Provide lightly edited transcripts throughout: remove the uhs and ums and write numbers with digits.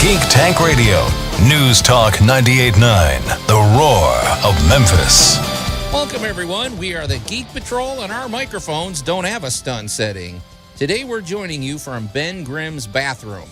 Geek Tank Radio, News Talk 98.9, the roar of Memphis. Welcome, everyone. We are the Geek Patrol, and our microphones don't have a stun setting. Today, we're joining you from Ben Grimm's bathroom.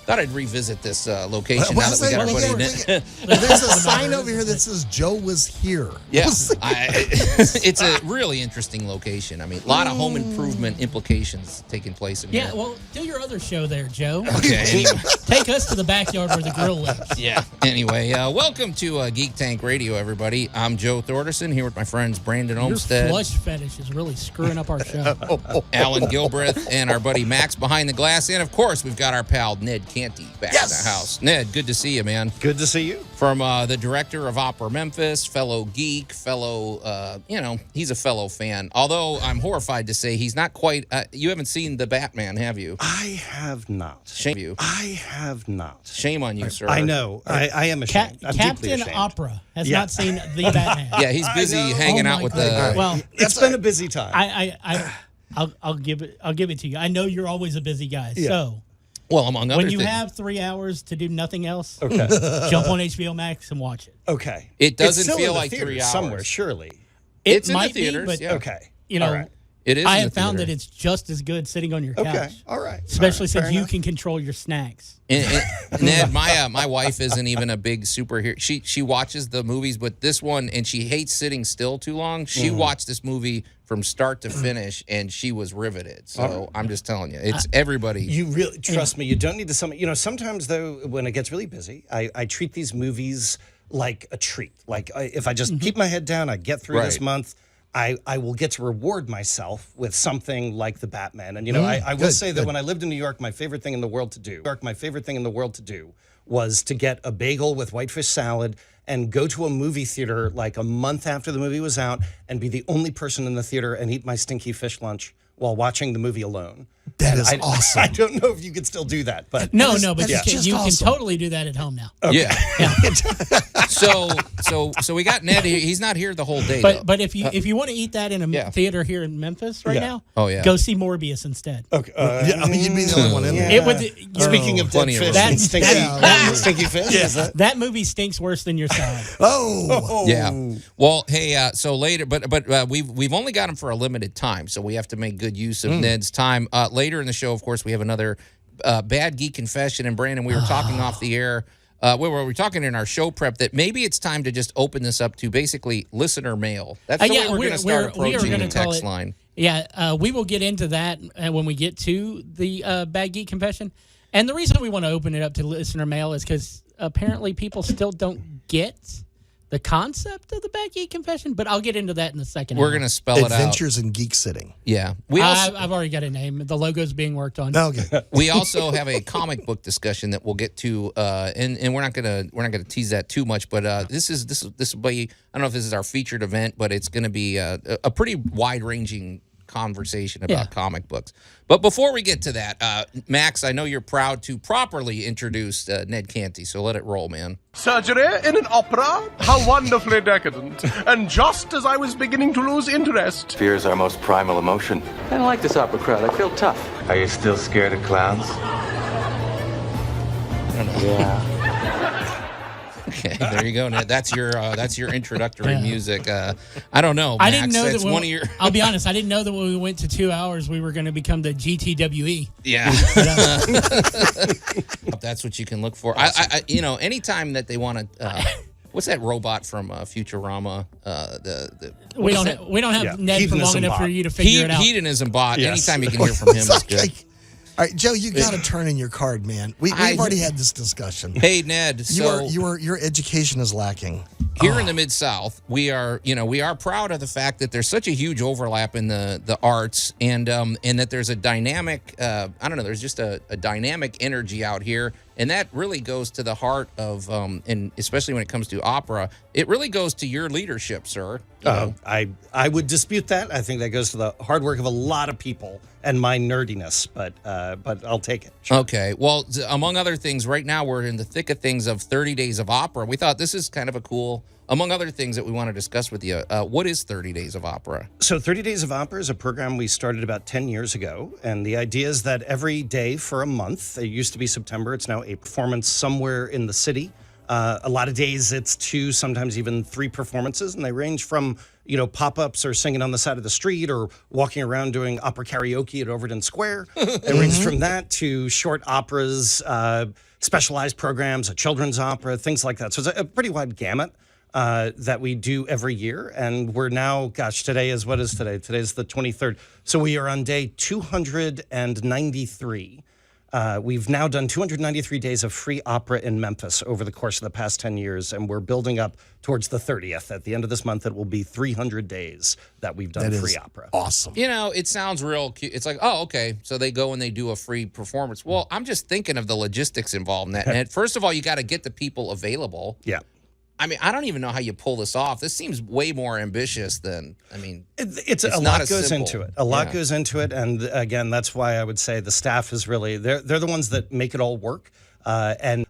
Thought I'd revisit this location now that we got everybody in it. There's a sign over here that says Joe was here. Yeah, it's a really interesting location. I mean, a lot of home improvement implications taking place in here. Yeah, well, do your other show there, Joe. Okay. Anyway. Take us to the backyard where the grill lives. Yeah. Anyway, welcome to Geek Tank Radio, everybody. I'm Joe Thorderson here with my friends Brandon Olmstead. Your flush fetish is really screwing up our show. Allan Gilbreth and our buddy Max behind the glass. And, of course, we've got our pal Ned Canty back in the house. Ned, good to see you, man. Good to see you. From the director of Opera Memphis, fellow geek, fellow, he's a fellow fan. Although I'm horrified to say he's not quite, you haven't seen The Batman, have you? I have not. Shame you. I have not. Shame on you, sir. I know. I am ashamed. I'm deeply Captain ashamed. Opera has not seen The Batman. Yeah, he's busy hanging out with the... Well, it's been a busy time. I'll give it to you. I know you're always a busy guy. Yeah. So well, among other when things. you have 3 hours to do nothing else, Okay. jump on HBO Max and watch it. Okay. It doesn't It's still feel in the like theaters 3 hours. somewhere, surely. It's in the might theaters, be, but yeah. Okay. you know, All right. It is I in have the found theater. that it's just as good sitting on your couch. Okay. All right. Especially Fair since you enough. can control your snacks. And Ned, my wife isn't even a big superhero. She watches the movies, but this one, and she hates sitting still too long. She watched this movie from start to finish, and she was riveted. So I'm just telling you, it's everybody. You really trust me. You don't need to summon. You know, sometimes though, when it gets really busy, I treat these movies like a treat. Like if I just keep my head down, I get through this month. I will get to reward myself with something like the Batman. And, you know, I will say that when I lived in New York, my favorite thing in the world to do was to get a bagel with whitefish salad and go to a movie theater like a month after the movie was out and be the only person in the theater and eat my stinky fish lunch while watching the movie alone. That is awesome. I don't know if you could still do that, but No, that but you, is can, just you awesome. can totally do that at home now. Yeah. So we got Ned. He's not here the whole day. But if you want to eat that in a theater here in Memphis right now, go see Morbius instead. Okay. You'd be the only one in there. It would. Speaking of dead plenty of fish, room. and stinky fish. Is that? That movie stinks worse than your salad. Yeah. Well, hey, so later, but we've only got him for a limited time, so we have to make good use of Ned's time. Later in the show, of course, we have another Bad Geek Confession. And Brandon, we were talking off the air. We were talking in our show prep that maybe it's time to just open this up to basically listener mail. That's the way we're going to start approaching the text line. Yeah, we will get into that when we get to the Bad Geek Confession. And the reason we want to open it up to listener mail is because apparently people still don't get the concept of the Bad Geek Confession, but I'll get into that in the second We're hour. going to spell it out. Adventures in Geek Sitting. Yeah. I've already got a name. The logo's being worked on. Okay. We also have a comic book discussion that we'll get to, and we're not gonna tease that too much. But this will be, I don't know if this is our featured event, but it's going to be a pretty wide ranging conversation about comic books. But before we get to that, Max, I know you're proud to properly introduce Ned Canty, so let it roll, man. Surgery in an opera? How wonderfully decadent. And just as I was beginning to lose interest. Fear is our most primal emotion. I don't like this opera crowd. I feel tough. Are you still scared of clowns? I don't know. Yeah. Okay, there you go, Ned. That's your introductory music. I don't know, Max. I didn't know that's that. one of your. I'll be honest. I didn't know that when we went to 2 hours, we were going to become the GTWE. Yeah. That's what you can look for. I anytime that they want to. What's that robot from Futurama? We don't have Ned for long enough for you to figure it out. Hedonism bot. Yes. Anytime you can hear from him is good. All right, Joe, you got to turn in your card, man. We've already had this discussion. Hey, Ned. So your education is lacking. Here in the Mid-South, we are proud of the fact that there's such a huge overlap in the arts, and that there's a dynamic. There's just a dynamic energy out here, and that really goes to the heart of, and especially when it comes to opera, it really goes to your leadership, sir. I would dispute that. I think that goes to the hard work of a lot of people and my nerdiness, but I'll take it. Sure. Okay. Well, among other things, right now we're in the thick of things of 30 Days of Opera. We thought this is kind of a cool, among other things that we want to discuss with you. What is 30 Days of Opera? So 30 Days of Opera is a program we started about 10 years ago. And the idea is that every day for a month, it used to be September, it's now a performance somewhere in the city. A lot of days it's 2, sometimes even 3 performances, and they range from, pop-ups or singing on the side of the street or walking around doing opera karaoke at Overton Square. It ranges from that to short operas, specialized programs, a children's opera, things like that. So it's a pretty wide gamut that we do every year. And we're now, today is, what is today? Today's the 23rd. So we are on day 293. We've now done 293 days of free opera in Memphis over the course of the past 10 years, and we're building up towards the 30th. At the end of this month, it will be 300 days that we've done free opera. Awesome. It sounds real cute. It's like, oh, okay, so they go and they do a free performance. Well, I'm just thinking of the logistics involved in that. And first of all, you got to get the people available. Yeah. I mean, I don't even know how you pull this off. This seems way more ambitious than, it's a lot goes into it. A lot goes into it. And again, that's why I would say the staff is really, they're the ones that make it all work. And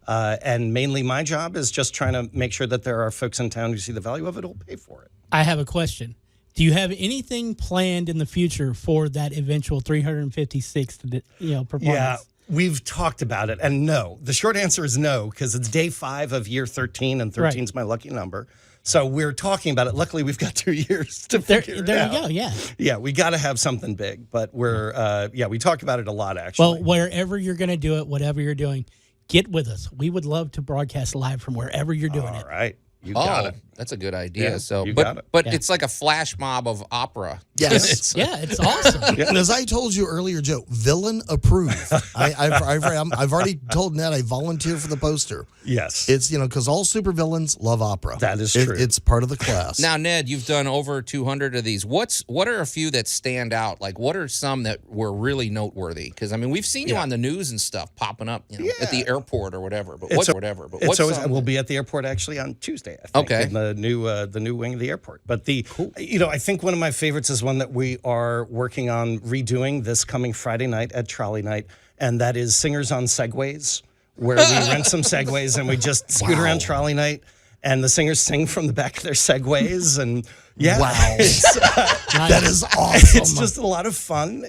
mainly my job is just trying to make sure that there are folks in town who see the value of it who'll pay for it. I have a question. Do you have anything planned in the future for that eventual 356th, performance? Yeah. We've talked about it, and no. The short answer is no, because it's day 5 of year 13, and 13 is my lucky number. So we're talking about it. Luckily, we've got 2 years to figure it out. There you go, yeah. Yeah, we got to have something big, but we talk about it a lot, actually. Well, wherever you're going to do it, whatever you're doing, get with us. We would love to broadcast live from wherever you're doing it. All right. You got it. That's a good idea. Yeah, you got it. But it's like a flash mob of opera. Yes. It's awesome. And as I told you earlier, Joe, villain approved. I've already told Ned I volunteer for the poster. Yes. It's, because all supervillains love opera. That is true. It's part of the class. Now, Ned, you've done over 200 of these. What are a few that stand out? Like, what are some that were really noteworthy? Because, we've seen you on the news and stuff popping up at the airport or whatever. But we'll be at the airport actually on Tuesday, I think. Okay. In the new wing of the airport. But I think one of my favorites is one that we are working on redoing this coming Friday night at Trolley Night, and that is Singers on Segways, where we rent some Segways and we just scoot around Trolley Night, and the singers sing from the back of their Segways, and that is awesome. It's just a lot of fun.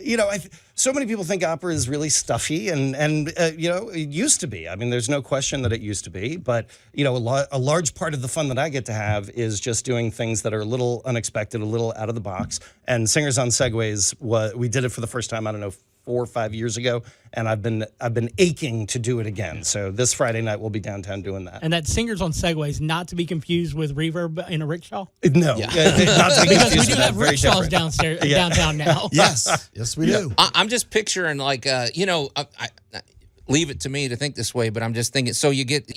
So many people think opera is really stuffy, and it used to be. There's no question that it used to be, but a large part of the fun that I get to have is just doing things that are a little unexpected, a little out of the box. And Singers on Segways, we did it for the first time, 4 or 5 years ago, and I've been aching to do it again. So this Friday night we'll be downtown doing that. And that Singers on Segways, not to be confused with Reverb in a rickshaw. No, not to be Because we confused do with have that. Very rickshaws different. downtown now. Yes, we do. I'm just picturing leave it to me to think this way, but I'm just thinking. So you get,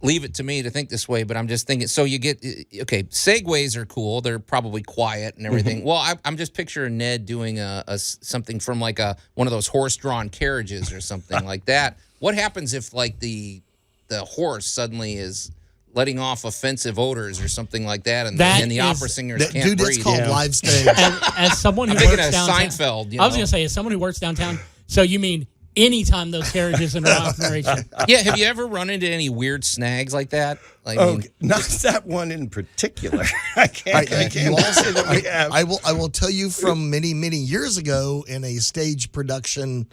leave it to me to think this way, but I'm just thinking. So you get, Segways are cool. They're probably quiet and everything. Mm-hmm. Well, I'm just picturing Ned doing something from like one of those horse-drawn carriages or something like that. What happens if the horse suddenly is letting off offensive odors or something like that, and the opera singers can't breathe? It's called live stage. As someone who I'm thinking works of downtown, Seinfeld. I was going to say, as someone who works downtown, so you mean anytime those carriages are in operation? Yeah, have you ever run into any weird snags like that? Not that one in particular. I can't say that we have. I will tell you from many, many years ago in a stage production,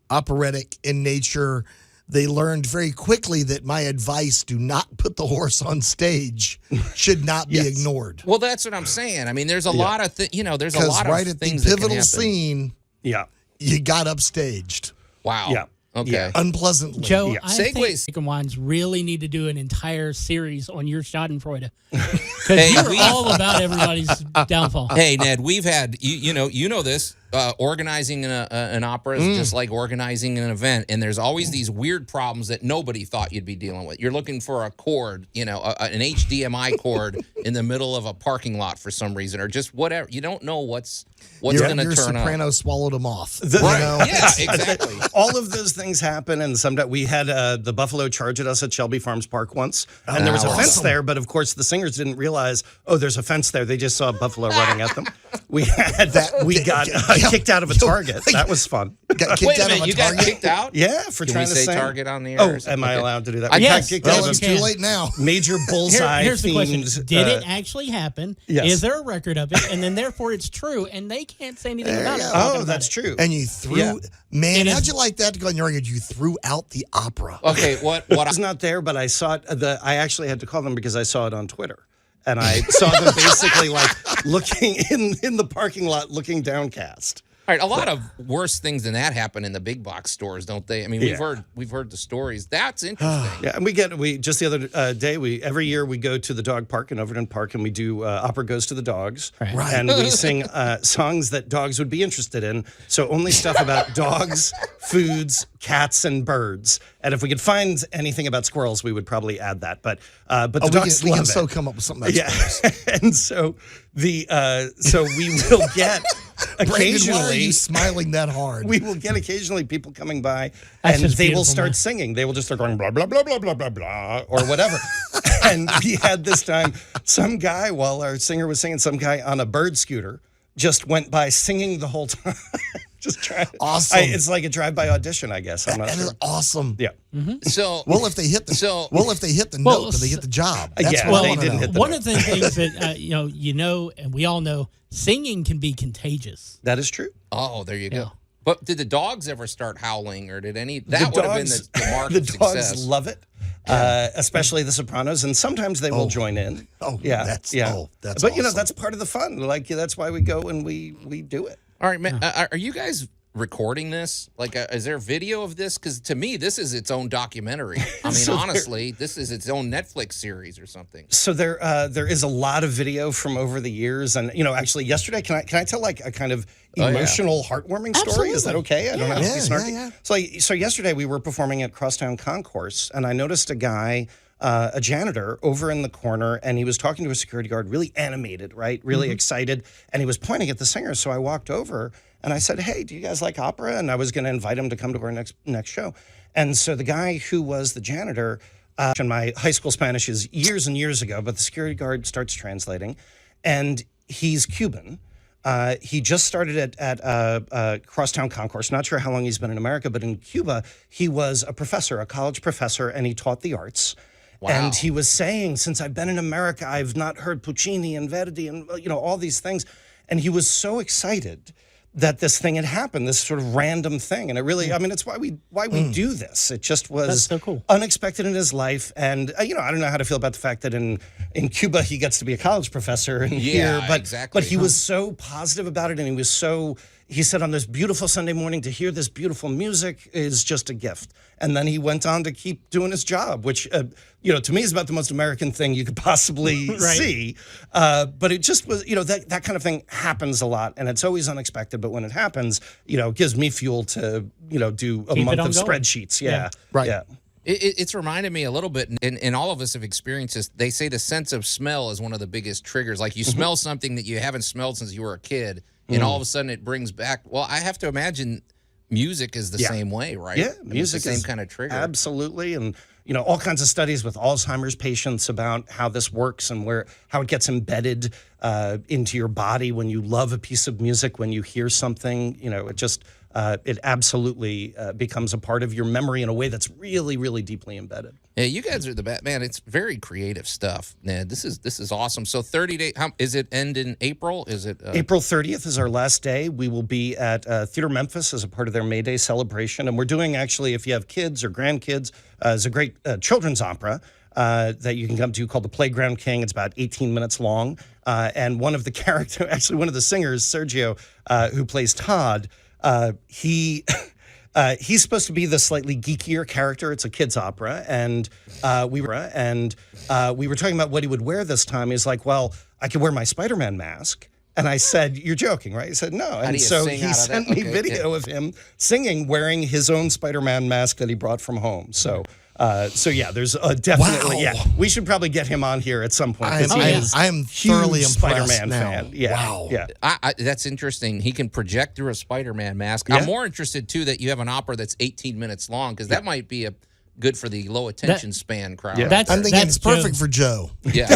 operatic in nature, they learned very quickly that my advice, do not put the horse on stage, should not be ignored. Well, that's what I'm saying. There's a lot of there's a lot of things Because right at the pivotal scene, you got upstaged. Wow. Yeah. Okay. Yeah. Unpleasantly. Joe, I Segways. think Chicken Wines really need to do an entire series on your Schadenfreude. Because you're all about everybody's downfall. Hey, Ned, we've had, you know this, organizing an opera is just like organizing an event, and there's always these weird problems that nobody thought you'd be dealing with. You're looking for a cord, an HDMI cord in the middle of a parking lot for some reason, or just whatever. You don't know what's going to turn up. Your soprano swallowed a moth. Right. Yeah, exactly. All of those things happen, and sometimes we had the buffalo charge at us at Shelby Farms Park once, and there was a fence there, but of course the singers didn't realize, there's a fence there. They just saw a buffalo running at them. We had that. We got kicked out of a Target. That was fun. Got kicked Wait a out minute, of a you got Target? kicked out? Yeah, for Can trying we to say sing. Target on the air? Oh, or something? am I Okay. allowed to do that? I We Yes. got kicked Well, out of it's a too late now. major bullseye Here's the question: themed, did it actually happen? yes. Is there a record of it? And then therefore it's true, and they can't say anything about it. you go. talking Oh, about that's it. true. And you threw, Yeah. man, It how'd is- you like that to go on your record? You threw out the opera. Okay, what I was not there, but I saw it. I actually had to call them because I saw it on Twitter. And I saw them basically like looking in the parking lot, looking downcast. All right, a lot of worse things than that happen in the big box stores, don't they? I mean, Yeah. we've heard the stories. That's interesting. Yeah, and we just the other day every year we go to the dog park in Overton Park and we do Opera Goes to the Dogs, Right. and we sing songs that dogs would be interested in. So only stuff about dogs, foods, cats, and birds. And if we could find anything about squirrels, we would probably add that. But the we dogs can, we can love so it. come up with something. Yeah, and so so we will get Brandon, why are occasionally. you smiling that hard? We will get occasionally people coming by That's and just they will beautiful, start man. singing. They will just start going blah, blah, blah, blah, blah, blah, blah, or whatever. And we had this time, some guy, while our singer was singing, some guy on a bird scooter just went by singing the whole time. Just trying. Awesome. It's like a drive-by audition, I guess. I'm not that sure. is awesome. Yeah. So, Well, if they hit the Well, note, do they get the job? yeah, That's what I they wanna didn't know. hit the One note. of the things that you know, and we all know, singing can be contagious. That is true. oh, there you go. Yeah. But did the dogs ever start howling, or did any? The That would have been dogs- the mark the of dogs success. love it, especially the Sopranos, and sometimes they will join in. Oh, yeah, that's- yeah. oh, that's but you know awesome. that's part of the fun. Like that's why we go and we do it. All right, man. Are you guys recording this? Like, is there video of this? Because to me, this is its own documentary. I mean, So honestly, this is its own Netflix series or something. So there is a lot of video from over the years, and actually yesterday, can I tell like a kind of Oh, yeah. emotional, heartwarming story? Is that okay? I don't have to be Yeah, snarky. yeah. So yesterday we were performing at Crosstown Concourse, and I noticed a guy, a janitor, over in the corner, and he was talking to a security guard, really animated, right, really excited, and he was pointing at the singer. So I walked over and I said, "Hey, do you guys like opera?" And I was going to invite him to come to our next show. And so the guy who was the janitor. And my high school Spanish is years and years ago, but the security guard starts translating, and he's Cuban. He just started at Crosstown Concourse. Not sure how long he's been in America, but in Cuba, he was a professor, a college professor, and he taught the arts. Wow. And he was saying, since I've been in America, I've not heard Puccini and Verdi and all these things. And he was so excited that this thing had happened, this sort of random thing. And it really, I mean, it's why we do this. It just was That's so cool. unexpected in his life. And, I don't know how to feel about the fact that in Cuba, he gets to be a college professor and Yeah, here. But, exactly. but he was so positive about it. And he said on this beautiful Sunday morning, to hear this beautiful music is just a gift. And then he went on to keep doing his job, which, to me is about the most American thing you could possibly see. But it just was, that kind of thing happens a lot, and it's always unexpected. But when it happens, it gives me fuel to, do a Keep month it of ongoing. spreadsheets. Yeah. Right. Yeah. It's reminded me a little bit, and all of us have experienced this. They say the sense of smell is one of the biggest triggers. Like you smell something that you haven't smelled since you were a kid, and all of a sudden it brings back. Well, I have to imagine music is the same way, right? Yeah, I mean, it's music the same is kind of trigger. Absolutely, and all kinds of studies with Alzheimer's patients about how this works and how it gets embedded into your body when you love a piece of music, when you hear something. It just it absolutely becomes a part of your memory in a way that's really, really deeply embedded. Yeah, you guys are the best, man. It's very creative stuff, Ned. This is awesome. So 30 days. Is it end in April? Is it April 30th is our last day. We will be at Theater Memphis as a part of their May Day celebration. And we're doing, actually, if you have kids or grandkids, it's a great children's opera that you can come to called The Playground King. It's about 18 minutes long. And one of the characters, actually one of the singers, Sergio, who plays Todd, he's supposed to be the slightly geekier character. It's a kids' opera, and we were talking about what he would wear this time. He's like, "Well, I could wear my Spider-Man mask." And I said, "You're joking, right?" He said, "No." do And you so sing he out of sent that? me Okay, video of him singing, wearing his own Spider-Man mask that he brought from home. So yeah, there's definitely, Wow. yeah. We should probably get him on here at some point. 'Cause he is I am huge thoroughly impressed Spider-Man now. fan. Yeah, Wow. yeah. that's interesting. He can project through a Spider-Man mask. Yeah. I'm more interested too that you have an opera that's 18 minutes long because that might be good for the low attention span crowd. Yeah. out I'm there. thinking it's Joe. perfect for Joe. Yeah.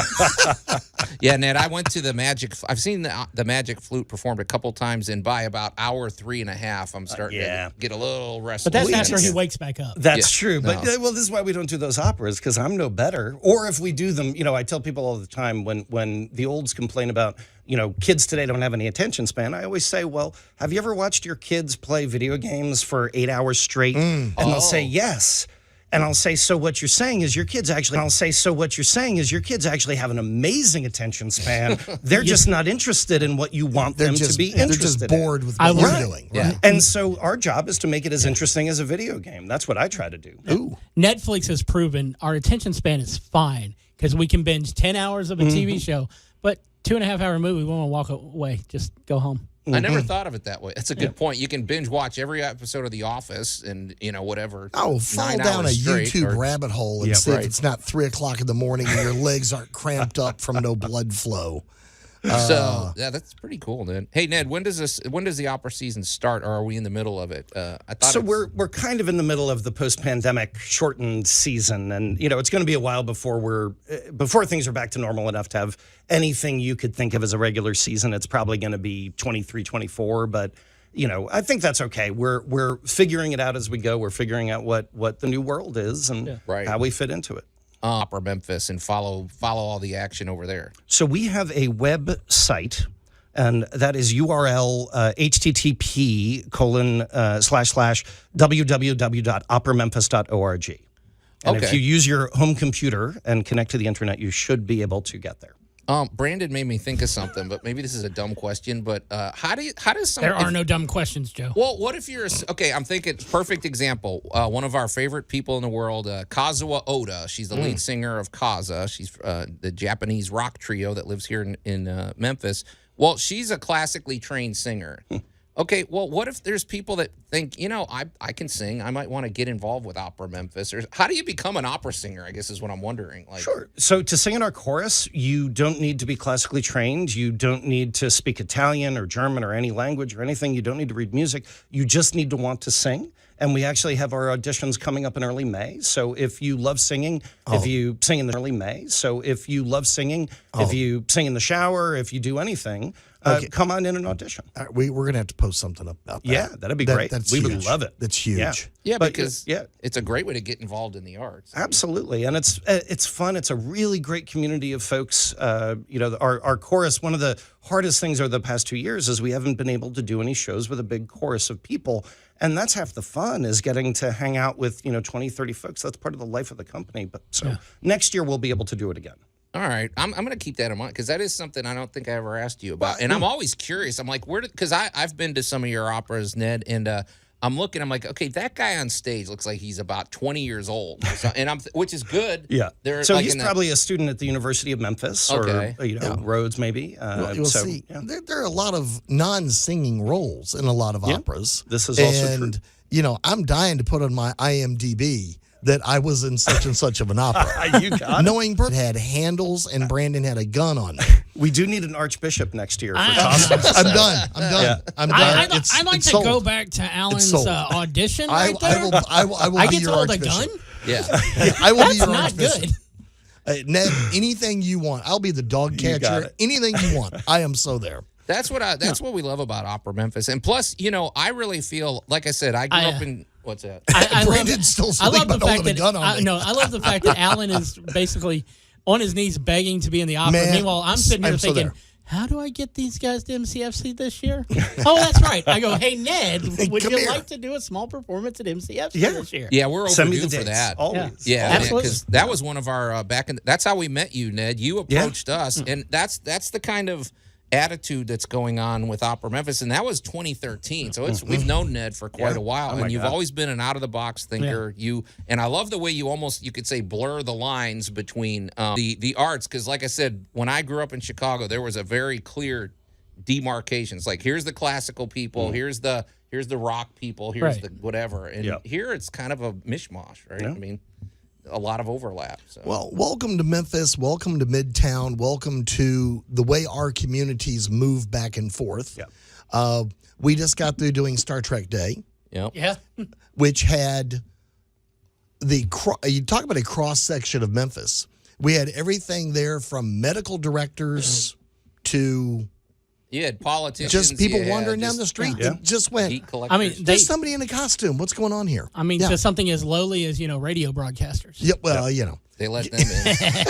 Yeah, Ned, I went to the Magic. I've seen the Magic Flute performed a couple times, and by about hour 3.5, I'm starting to get a little restless. But that's And after he it's- wakes back up. That's Yeah. true. But well, this is why we don't do those operas, because I'm no better. Or if we do them, I tell people all the time when the olds complain about, kids today don't have any attention span, I always say, well, have you ever watched your kids play video games for 8 hours straight? And they'll say yes. And I'll say, so what you're saying is your kids actually, have an amazing attention span. They're just not interested in what you want them to be They're interested just bored in. with what Right. you're doing. Yeah. Right. And so our job is to make it as interesting as a video game. That's what I try to do. Ooh. Netflix has proven our attention span is fine because we can binge 10 hours of a TV show, but 2.5 hour movie, we want to walk away, just go home. I never thought of it that way. That's a good point. You can binge watch every episode of The Office and, whatever. Oh, fall 9 down a hours straight, YouTube or- rabbit hole and see if it's not 3 o'clock in the morning and your legs aren't cramped up from no blood flow. So yeah, that's pretty cool, Ned. Hey, Ned, when does the opera season start, or are we in the middle of it? I thought So it's- we're kind of in the middle of the post-pandemic shortened season, and it's going to be a while before things are back to normal enough to have anything you could think of as a regular season. It's probably going to be 23, 24, but I think that's okay. We're figuring it out as we go. We're figuring out what the new world is and Right. how we fit into it. Opera Memphis and follow all the action over there. So we have a website, and that is URL http://www.operamemphis.org. And if Okay. you use your home computer and connect to the internet, you should be able to get there. Brandon made me think of something, but maybe this is a dumb question. But how does someone? There are no dumb questions, Joe. Well, what if you're okay? I'm thinking perfect example. One of our favorite people in the world, Kazuo Oda. She's the lead singer of Kaza. She's the Japanese rock trio that lives here in Memphis. Well, she's a classically trained singer. Okay, well, what if there's people that think, I can sing. I might want to get involved with Opera Memphis. Or how do you become an opera singer, I guess is what I'm wondering. Like, Sure. So to sing in our chorus, you don't need to be classically trained. You don't need to speak Italian or German or any language or anything. You don't need to read music. You just need to want to sing. And we actually have our auditions coming up in early May. So if you love singing, if you sing in the early May. So if you love singing, if you sing in the shower, if you do anything, come on in and audition. All right, we're going to have to post something up about that. Yeah, that'd be great. We would love it. That's huge. Yeah. Yeah, But, because yeah. it's a great way to get involved in the arts. Absolutely, and it's fun. It's a really great community of folks. Our chorus. One of the hardest things over the past 2 years is we haven't been able to do any shows with a big chorus of people, and that's half the fun is getting to hang out with 20, 30 folks. That's part of the life of the company. But next year we'll be able to do it again. All right, I'm going to keep that in mind because that is something I don't think I ever asked you about, and I'm always curious. I'm like, because I've been to some of your operas, Ned, and I'm looking. I'm like, okay, that guy on stage looks like he's about 20 years old, so, and which is good. Yeah. They're So like he's in the- probably a student at the University of Memphis Okay. or Rhodes maybe. Well, you'll so, see. yeah. There are a lot of non-singing roles in a lot of operas. This is also and, true. I'm dying to put on my IMDb that I was in such and such of an opera. You got it. Knowing Bert had handles and Brandon had a gun on me. We do need an archbishop next year for I- costumes. I'm done. I'm done. Yeah. I'm done. I'd like it's to sold. go back to Alan's sold. audition I right there. will I be get your to hold a archbishop. gun? Yeah. I will be That's your not archbishop. good. Ned, anything you want. I'll be the dog You got catcher. it. Anything you want. I am so there. That's what we love about Opera Memphis, and plus, I really feel like I said I grew up in what's that? I Brandon's still I love sleeping the fact holding a that gun on me. No, I love the fact that Allan is basically on his knees begging to be in the opera. Man, Meanwhile, I'm sitting here I'm so thinking, there. how do I get these guys to MCFC this year? Oh, that's right. I go, hey Ned, would Come you here. like to do a small performance at MCFC Yeah. this year? Yeah, we're Send me overdue the for dates. that. Always. Yeah, Absolutely. because that was one of our that's how we met you, Ned. You approached us, and that's the kind of attitude that's going on with Opera Memphis, and that was 2013. So we've known Ned for quite a while, Oh my and you've God. always been an out of the box thinker. And I love the way you could say blur the lines between the arts, because like I said, when I grew up in Chicago, there was a very clear demarcation. It's like here's the classical people, here's the rock people, here's Right. the whatever, and here it's kind of a mishmash, right? Yeah. I mean, a lot of overlap. So. Well, welcome to Memphis. Welcome to Midtown. Welcome to the way our communities move back and forth. Yeah. We just got through doing Star Trek Day, yep. Yeah. which had you talk about a cross section of Memphis. We had everything there from medical directors to You had politicians. just people you had wandering down just the street Yeah. that just went. geek collectors. I mean, There's somebody in a costume. What's going on here? I mean, Yeah. to something as lowly as radio broadcasters. Yeah, well, you know. they let them in.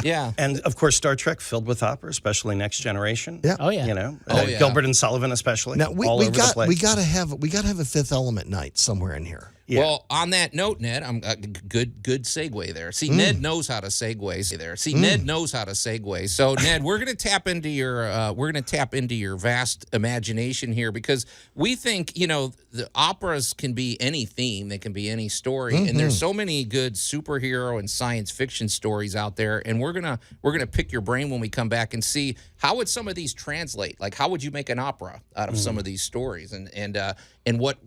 Yeah. And of course, Star Trek filled with opera, especially Next Generation. Yeah. Oh yeah. Yeah. Gilbert and Sullivan, especially. Now all over the place. we got to have a Fifth Element night somewhere in here. Yeah. Well, on that note, Ned, I'm good segue there. See, Ned knows how to segue there. See, Ned knows how to segue. So, Ned, we're gonna tap into your vast imagination here because we think the operas can be any theme, they can be any story, and there's so many good superhero and science fiction stories out there. And we're gonna pick your brain when we come back and see how would some of these translate. Like, how would you make an opera out of some of these stories, and what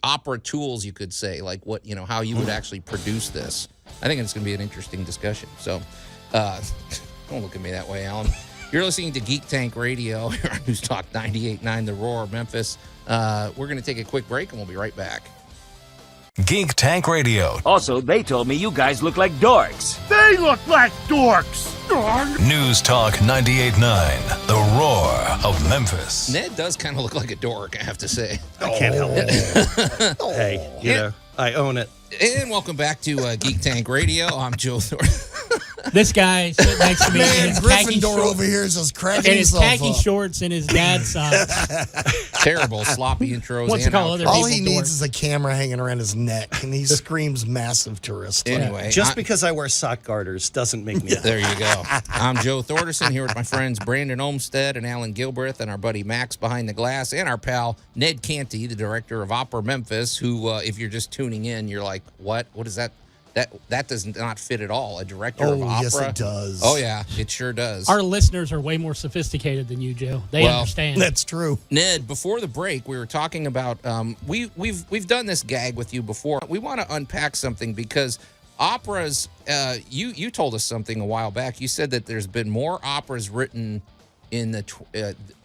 opera tools you could say, like how you would actually produce this. I think it's going to be an interesting discussion. So don't look at me that way, Allan. You're listening to Geek Tank Radio here on News Talk 98.9, The Roar of Memphis. We're going to take a quick break, and we'll be right back. Geek Tank Radio. Also, they told me you guys look like dorks. They look like dorks. News Talk 98.9, The Roar of Memphis. Ned does kind of look like a dork, I have to say. I can't help it. Hey, I own it. And welcome back to Geek Tank Radio. I'm Joe Thornton. This guy sitting next to me in Man, his khaki Gryffindor shorts, over here is just cracking in his himself khaki up. shorts and his dad's socks. Terrible, sloppy intros. Wants to and call outros. other All people he needs dorks. is a camera hanging around his neck, and he screams massive tourist. Anyway, Just because I wear sock garters doesn't make me. there you go. I'm Joe Thorderson here with my friends Brandon Olmsted and Allan Gilbreth and our buddy Max behind the glass and our pal Ned Canty, the director of Opera Memphis, who, if you're just tuning in, you're like, what? What is that? That does not fit at all. A director of opera. Yes, it does. Oh, yeah, it sure does. Our listeners are way more sophisticated than you, Joe. They understand. That's true. Ned, before the break, we were talking about we've done this gag with you before. We want to unpack something because operas. You told us something a while back. You said that there's been more operas written in the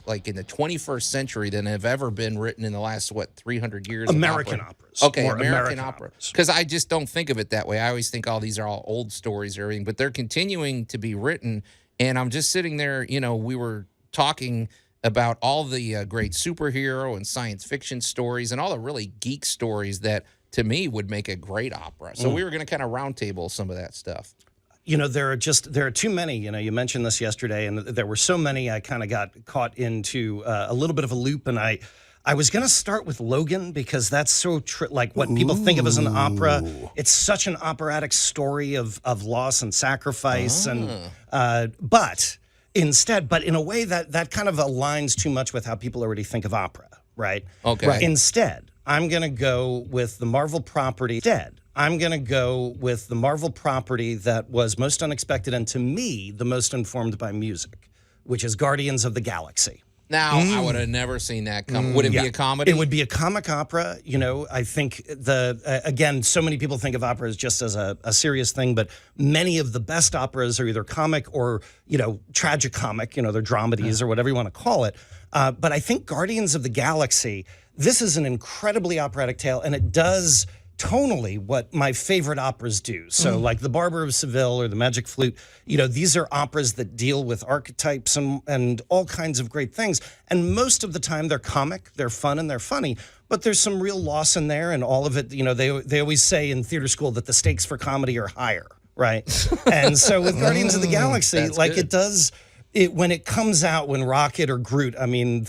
21st century than have ever been written in the last 300 years. American of opera. operas. Okay, More American opera. operas. Because I just don't think of it that way. I always think these are all old stories or everything, but they're continuing to be written. And I'm just sitting there. We were talking about all the great superhero and science fiction stories and all the really geek stories that, to me, would make a great opera. So we were going to kind of roundtable some of that stuff. There are too many. You mentioned this yesterday, and there were so many. I kind of got caught into a little bit of a loop, and I was going to start with Logan because that's so like what people think of as an opera. It's such an operatic story of loss and sacrifice, but in a way that kind of aligns too much with how people already think of opera, right? Okay. Right. Instead, I'm going to go with the Marvel property. I'm going to go with the Marvel property that was most unexpected and, to me, the most informed by music, which is Guardians of the Galaxy. Now, I would have never seen that come. Would it be a comedy? It would be a comic opera. I think again, so many people think of opera as just as a serious thing, but many of the best operas are either comic or, tragicomic, they're dramedies or whatever you want to call it. But I think Guardians of the Galaxy, this is an incredibly operatic tale, and it does tonally what my favorite operas do. So like The Barber of Seville or The Magic Flute, these are operas that deal with archetypes and all kinds of great things. And most of the time they're comic, they're fun, and they're funny, but there's some real loss in there, and all of it, they always say in theater school that the stakes for comedy are higher, right? And so with Guardians of the Galaxy, like good. When it comes out, when Rocket or Groot, I mean,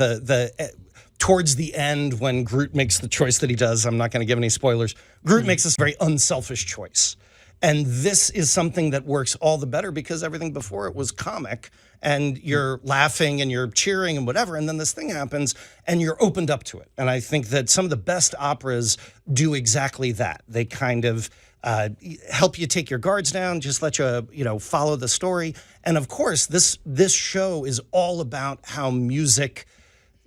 towards the end, when Groot makes the choice that he does, I'm not going to give any spoilers, Groot makes this very unselfish choice. And this is something that works all the better because everything before it was comic, and you're laughing and you're cheering and whatever, and then this thing happens and you're opened up to it. And I think that some of the best operas do exactly that. They kind of help you take your guards down, just let you, follow the story. And of course, this show is all about how music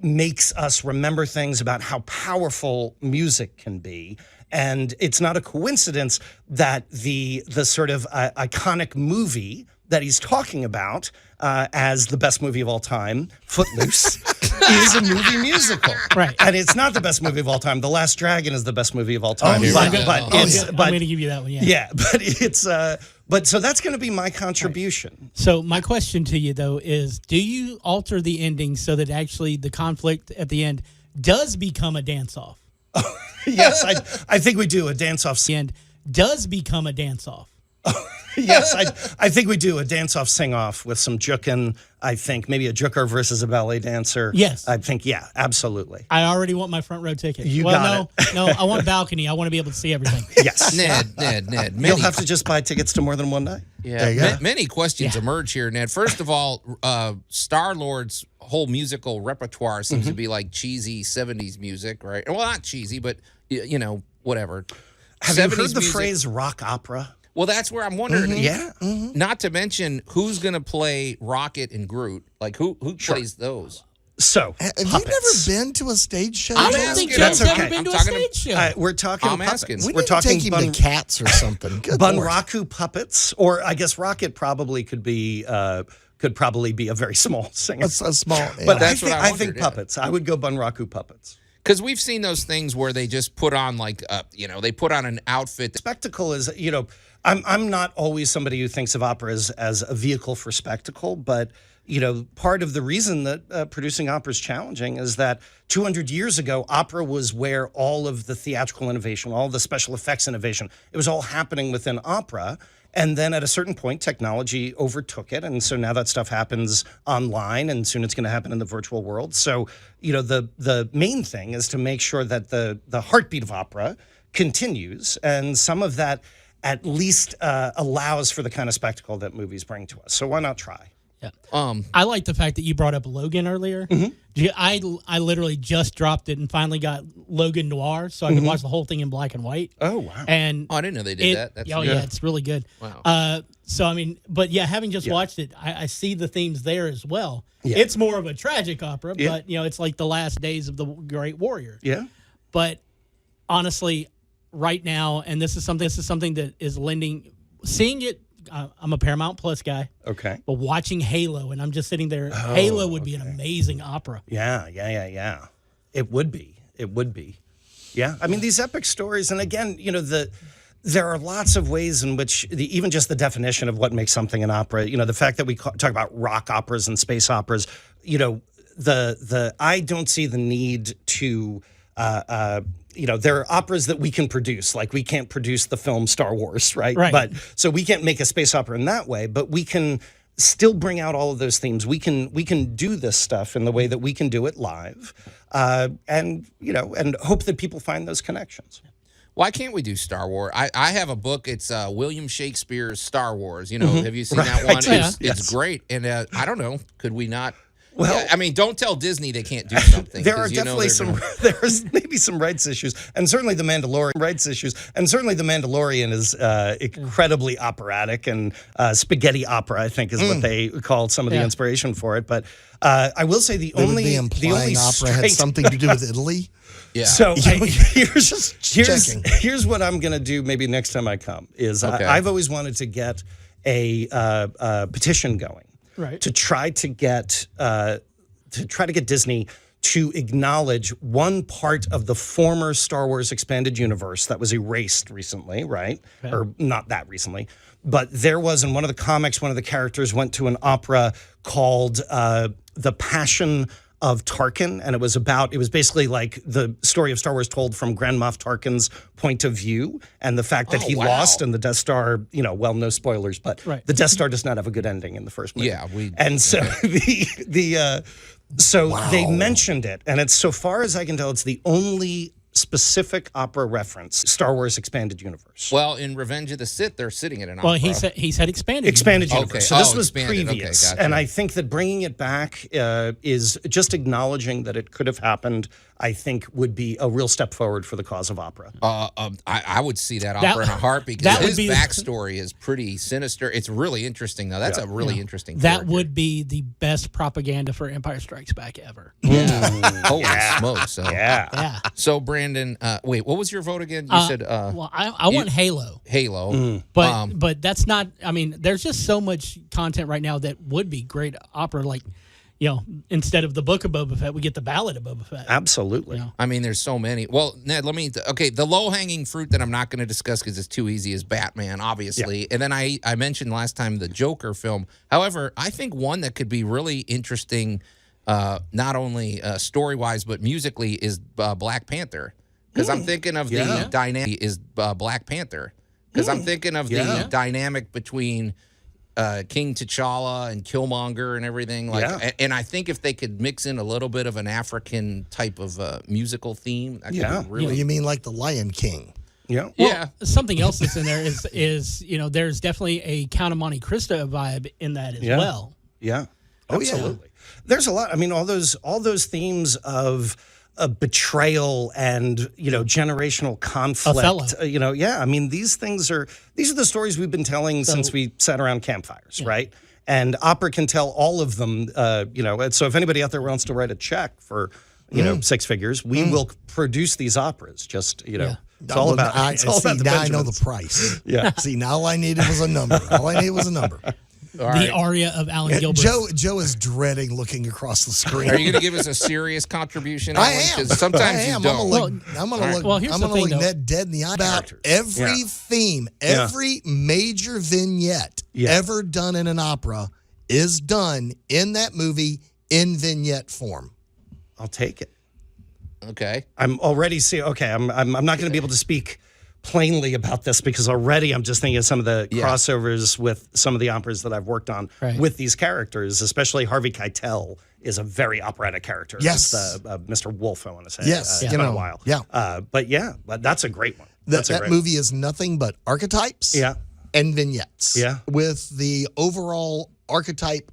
makes us remember things about how powerful music can be. And it's not a coincidence that the sort of iconic movie that he's talking about as the best movie of all time, Footloose, is a movie musical. Right. And it's not the best movie of all time. The Last Dragon is the best movie of all time. I'm going to give you that one, Yeah, but it's... But so that's going to be my contribution. Right. So my question to you, though, is do you alter the ending so that actually the conflict at the end does become a dance-off? Yes, I think we do a dance-off. The end does become a dance-off. Yes, I think we do a dance-off sing-off with some jukin. I think maybe a juker versus a ballet dancer. Yes. I think, yeah, absolutely. I already want my front row ticket. No, I want balcony. I want to be able to see everything. Yes. Ned. You'll have to just buy tickets to more than one night. Yeah, many questions emerge here, Ned. First of all, Star-Lord's whole musical repertoire seems to be like cheesy 70s music, right? Well, not cheesy, but, whatever. Have you heard the phrase rock opera? Well, that's where I'm wondering. Yeah. Not to mention who's going to play Rocket and Groot. Like, who plays those? So, have you never been to a stage show? I don't think Joe's ever been to a stage show. We're talking I'm puppets. asking. We're talking take him to Cats or something. Bunraku puppets, or I guess Rocket probably could probably be a very small singer. A small, yeah. But that's what I think puppets. I would go Bunraku puppets. Because we've seen those things where they just put on they put on an outfit. Spectacle is, I'm not always somebody who thinks of opera as a vehicle for spectacle, but part of the reason that producing opera is challenging is that 200 years ago, opera was where all of the theatrical innovation, all the special effects innovation, it was all happening within opera. And then at a certain point, technology overtook it. And so now that stuff happens online, and soon it's going to happen in the virtual world. So, the main thing is to make sure that the heartbeat of opera continues. And some of that at least allows for the kind of spectacle that movies bring to us. So why not try? Yeah. I like the fact that you brought up Logan earlier. I literally just dropped it and finally got Logan Noir, so I could watch the whole thing in black and white. Oh, wow. And I didn't know they did that. That's it's really good. Wow. So, I mean, but yeah, having just watched it, I see the themes there as well. Yeah. It's more of a tragic opera, but, it's like the last days of the Great Warrior. Yeah. But honestly, right now, and this is something that is seeing it, I'm a Paramount Plus guy. Okay. But watching Halo, and I'm just sitting there, Halo would be an amazing opera. Yeah. It would be. Yeah. I mean, these epic stories, and again, there are lots of ways in which even just the definition of what makes something an opera, the fact that we talk about rock operas and space operas, I don't see the need to there are operas that we can produce, like we can't produce the film Star Wars, right? But so we can't make a space opera in that way, but we can still bring out all of those themes. We can do this stuff in the way that we can do it live, and hope that people find those connections. Why can't we do Star Wars? I have a book. It's William Shakespeare's Star Wars. Have you seen that one? It's great. And I don't know. Could we not? Well, I mean, don't tell Disney they can't do something. There are definitely there's maybe some rights issues, and certainly the Mandalorian is incredibly operatic, and spaghetti opera, I think, is what they called some of the inspiration for it. But I will say the only opera had something to do with Italy. Yeah. So here's what I'm gonna do. Maybe next time I come is I've always wanted to get a petition going. Right. To try to get Disney to acknowledge one part of the former Star Wars expanded universe that was erased recently, right? Okay. Or not that recently, but there was in one of the comics, one of the characters went to an opera called The Passion of Tarkin, and it was basically like the story of Star Wars told from Grand Moff Tarkin's point of view, and the fact that he lost, and the Death Star, no spoilers, but the Death Star does not have a good ending in the first movie. Yeah, so they mentioned it, and it's, so far as I can tell, it's the only specific opera reference, Star Wars Expanded Universe. Well, in Revenge of the Sith, they're sitting in an opera. Well, he said expanded. Expanded Okay. Universe. So this was expanded. Okay, previous. gotcha. And I think that bringing it back is just acknowledging that it could have happened, I think would be a real step forward for the cause of opera. I would see that opera in a heartbeat that because would his be- backstory is pretty sinister. It's really interesting, though. That's a really interesting That character. would be the best propaganda for Empire Strikes Back ever. Holy smokes. So. Yeah. So, Brandon, wait, what was your vote again? You said Well, I want Halo. Halo. But that's not. I mean, there's just so much content right now that would be great opera. Like, instead of the Book of Boba Fett, we get the Ballad of Boba Fett. Absolutely. I mean, there's so many. Well, Ned, the low-hanging fruit that I'm not going to discuss because it's too easy is Batman, obviously. Yeah. And then I mentioned last time the Joker film. However, I think one that could be really interesting, not only story-wise, but musically, is Black Panther. Because I'm thinking of the dynamic is Black Panther. Because I'm thinking of the dynamic between King T'Challa and Killmonger and everything. And I think if they could mix in a little bit of an African type of musical theme, that could be really. You mean like the Lion King? Yeah. Well, something else that's in there is there's definitely a Count of Monte Cristo vibe in that as well. Yeah. Absolutely. There's a lot. I mean, all those themes of betrayal and generational conflict. Othello. I mean, these are the stories we've been telling since we sat around campfires, right? And opera can tell all of them. And so if anybody out there wants to write a check for 6 figures, we will produce these operas. Just it's all about. Now I know the price. Yeah. See, now all I needed was a number. All I needed was a number. The aria of Allan Gilbert. Joe is dreading looking across the screen. Are you going to give us a serious contribution? I Alan? am. 'Cause sometimes I am. you don't. I'm going to look. here's I'm the going to thing, look though. Ned dead in the eye about every theme, every major vignette ever done in an opera is done in that movie in vignette form. I'll take it. Okay. I'm already seeing. Okay, I'm not going to be able to speak plainly about this because already I'm just thinking of some of the crossovers with some of the operas that I've worked on with these characters, especially Harvey Keitel is a very operatic character. Yes. It's the, Mr. Wolf, I want to say. Yes. It's been a while. Yeah. But that's a great one. That movie is nothing but archetypes and vignettes. Yeah. With the overall archetype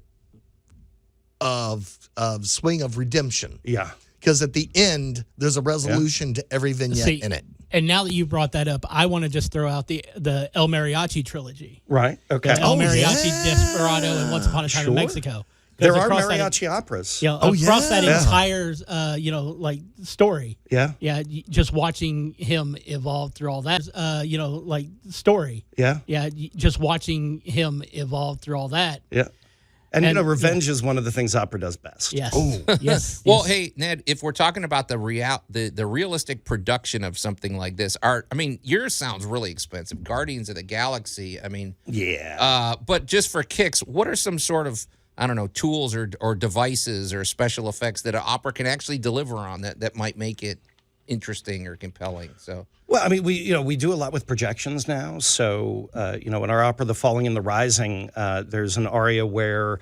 of swing of redemption. Yeah. Because at the end, there's a resolution to every vignette in it. And now that you brought that up, I want to just throw out the El Mariachi trilogy. Right. Okay. El Mariachi, Desperado, and Once Upon a Time in Mexico. There are mariachi operas. Across that entire, story. Yeah. Yeah. Just watching him evolve through all that, story. Yeah. Yeah. Just watching him evolve through all that. Yeah. And revenge is one of the things opera does best. Yes. Yes. Well, hey, Ned, if we're talking about the realistic production of something like this, yours sounds really expensive. Guardians of the Galaxy, but just for kicks, what are some sort of, tools or devices or special effects that an opera can actually deliver on that might make it interesting or compelling? So. Well, we do a lot with projections now. So, in our opera, The Falling and the Rising, there's an aria where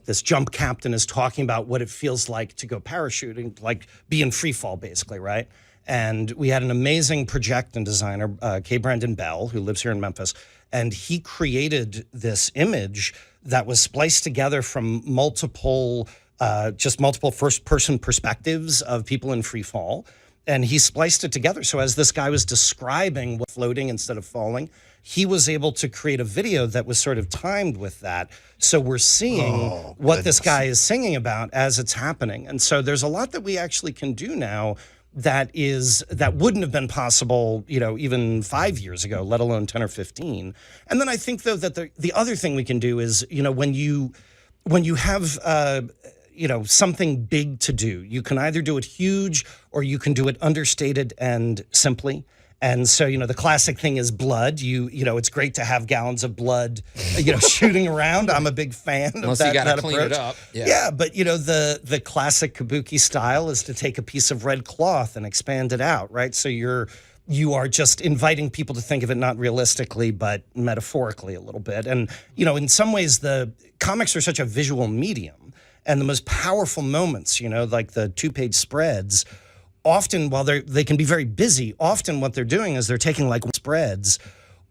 this jump captain is talking about what it feels like to go parachuting, like be in free fall, basically, right? And we had an amazing projecting designer, K. Brandon Bell, who lives here in Memphis, and he created this image that was spliced together from multiple first-person perspectives of people in free fall. And he spliced it together. So as this guy was describing floating instead of falling, he was able to create a video that was sort of timed with that. So we're seeing what this guy is singing about as it's happening. And so there's a lot that we actually can do now that wouldn't have been possible, even 5 years ago, let alone 10 or 15. And then I think, though, that the other thing we can do is, when you have something big to do. You can either do it huge or you can do it understated and simply. And so, the classic thing is blood. It's great to have gallons of blood, shooting around. I'm a big fan Unless of that, you got to that clean approach. it up. Yeah, but, the classic kabuki style is to take a piece of red cloth and expand it out, right? So you are just inviting people to think of it not realistically, but metaphorically a little bit. And, in some ways, the comics are such a visual medium. And the most powerful moments, like the 2-page spreads, often while they can be very busy, often what they're doing is they're taking like spreads.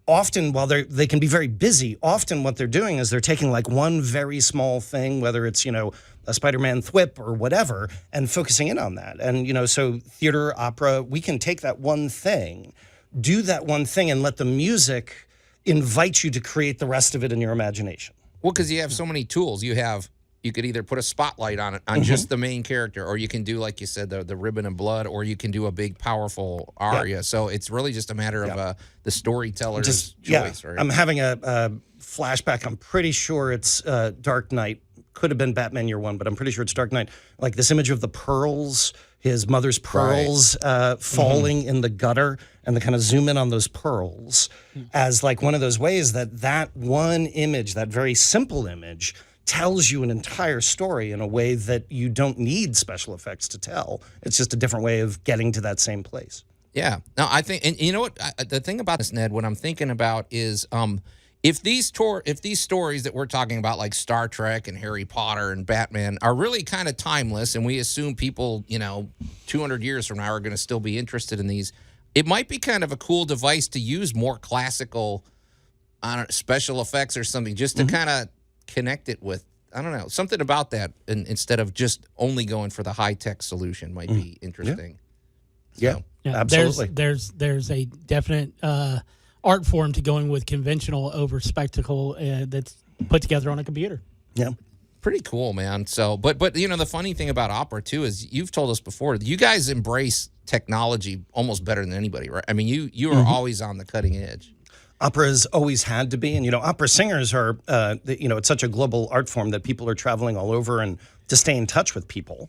Often while they can be very busy, often what they're doing is they're taking like one very small thing, whether it's, a Spider-Man thwip or whatever, and focusing in on that. And, so theater, opera, we can take that one thing, do that one thing, and let the music invite you to create the rest of it in your imagination. Well, because you have so many tools. You could either put a spotlight on it, on just the main character, or you can do, like you said, the ribbon of blood, or you can do a big, powerful aria. Yeah. So it's really just a matter of the storyteller's choice, right? I'm having a flashback. I'm pretty sure it's Dark Knight. Could have been Batman Year One, but I'm pretty sure it's Dark Knight. Like this image of the pearls, his mother's pearls falling in the gutter, and the kind of zoom in on those pearls as like one of those ways that one image, that very simple image, tells you an entire story in a way that you don't need special effects to tell. It's just a different way of getting to that same place. Yeah. No, I think, and you know what? The thing about this, Ned, what I'm thinking about is if these stories that we're talking about, like Star Trek and Harry Potter and Batman, are really kind of timeless, and we assume people, 200 years from now are going to still be interested in these, it might be kind of a cool device to use more classical special effects or something, just to kind of connect it with, I don't know, something about that, and instead of just only going for the high-tech solution might be interesting. Yeah, absolutely. There's a definite art form to going with conventional over spectacle that's put together on a computer. Yeah. Pretty cool, man. So, but the funny thing about opera too is you've told us before, you guys embrace technology almost better than anybody, right? I mean, you are always on the cutting edge. Opera has always had to be, and opera singers are, it's such a global art form that people are traveling all over, and to stay in touch with people.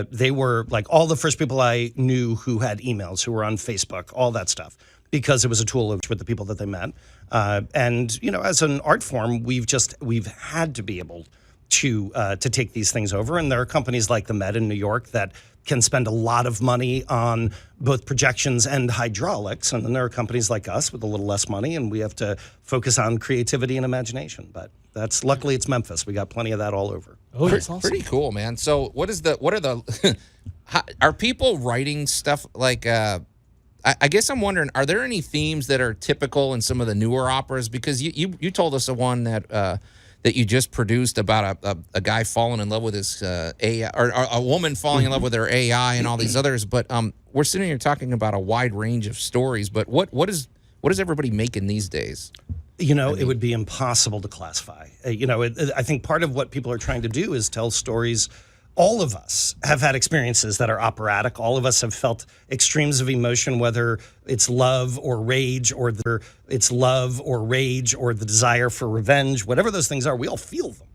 They were like all the first people I knew who had emails, who were on Facebook, all that stuff, because it was a tool with the people that they met. And as an art form, we've had to be able to take these things over, and there are companies like the Met in New York that can spend a lot of money on both projections and hydraulics. And then there are companies like us with a little less money, and we have to focus on creativity and imagination. But luckily it's Memphis. We got plenty of that all over. Oh, that's awesome. Pretty cool, man. So what are the, are people writing stuff like, I guess I'm wondering, are there any themes that are typical in some of the newer operas? Because you told us the one that you just produced about a guy falling in love with his AI, or a woman falling in love with her AI, and all these others. But we're sitting here talking about a wide range of stories. But what is everybody making these days? It would be impossible to classify. I think part of what people are trying to do is tell stories. All of us have had experiences that are operatic. All of us have felt extremes of emotion, whether it's love or rage, or the desire for revenge, whatever those things are, we all feel them.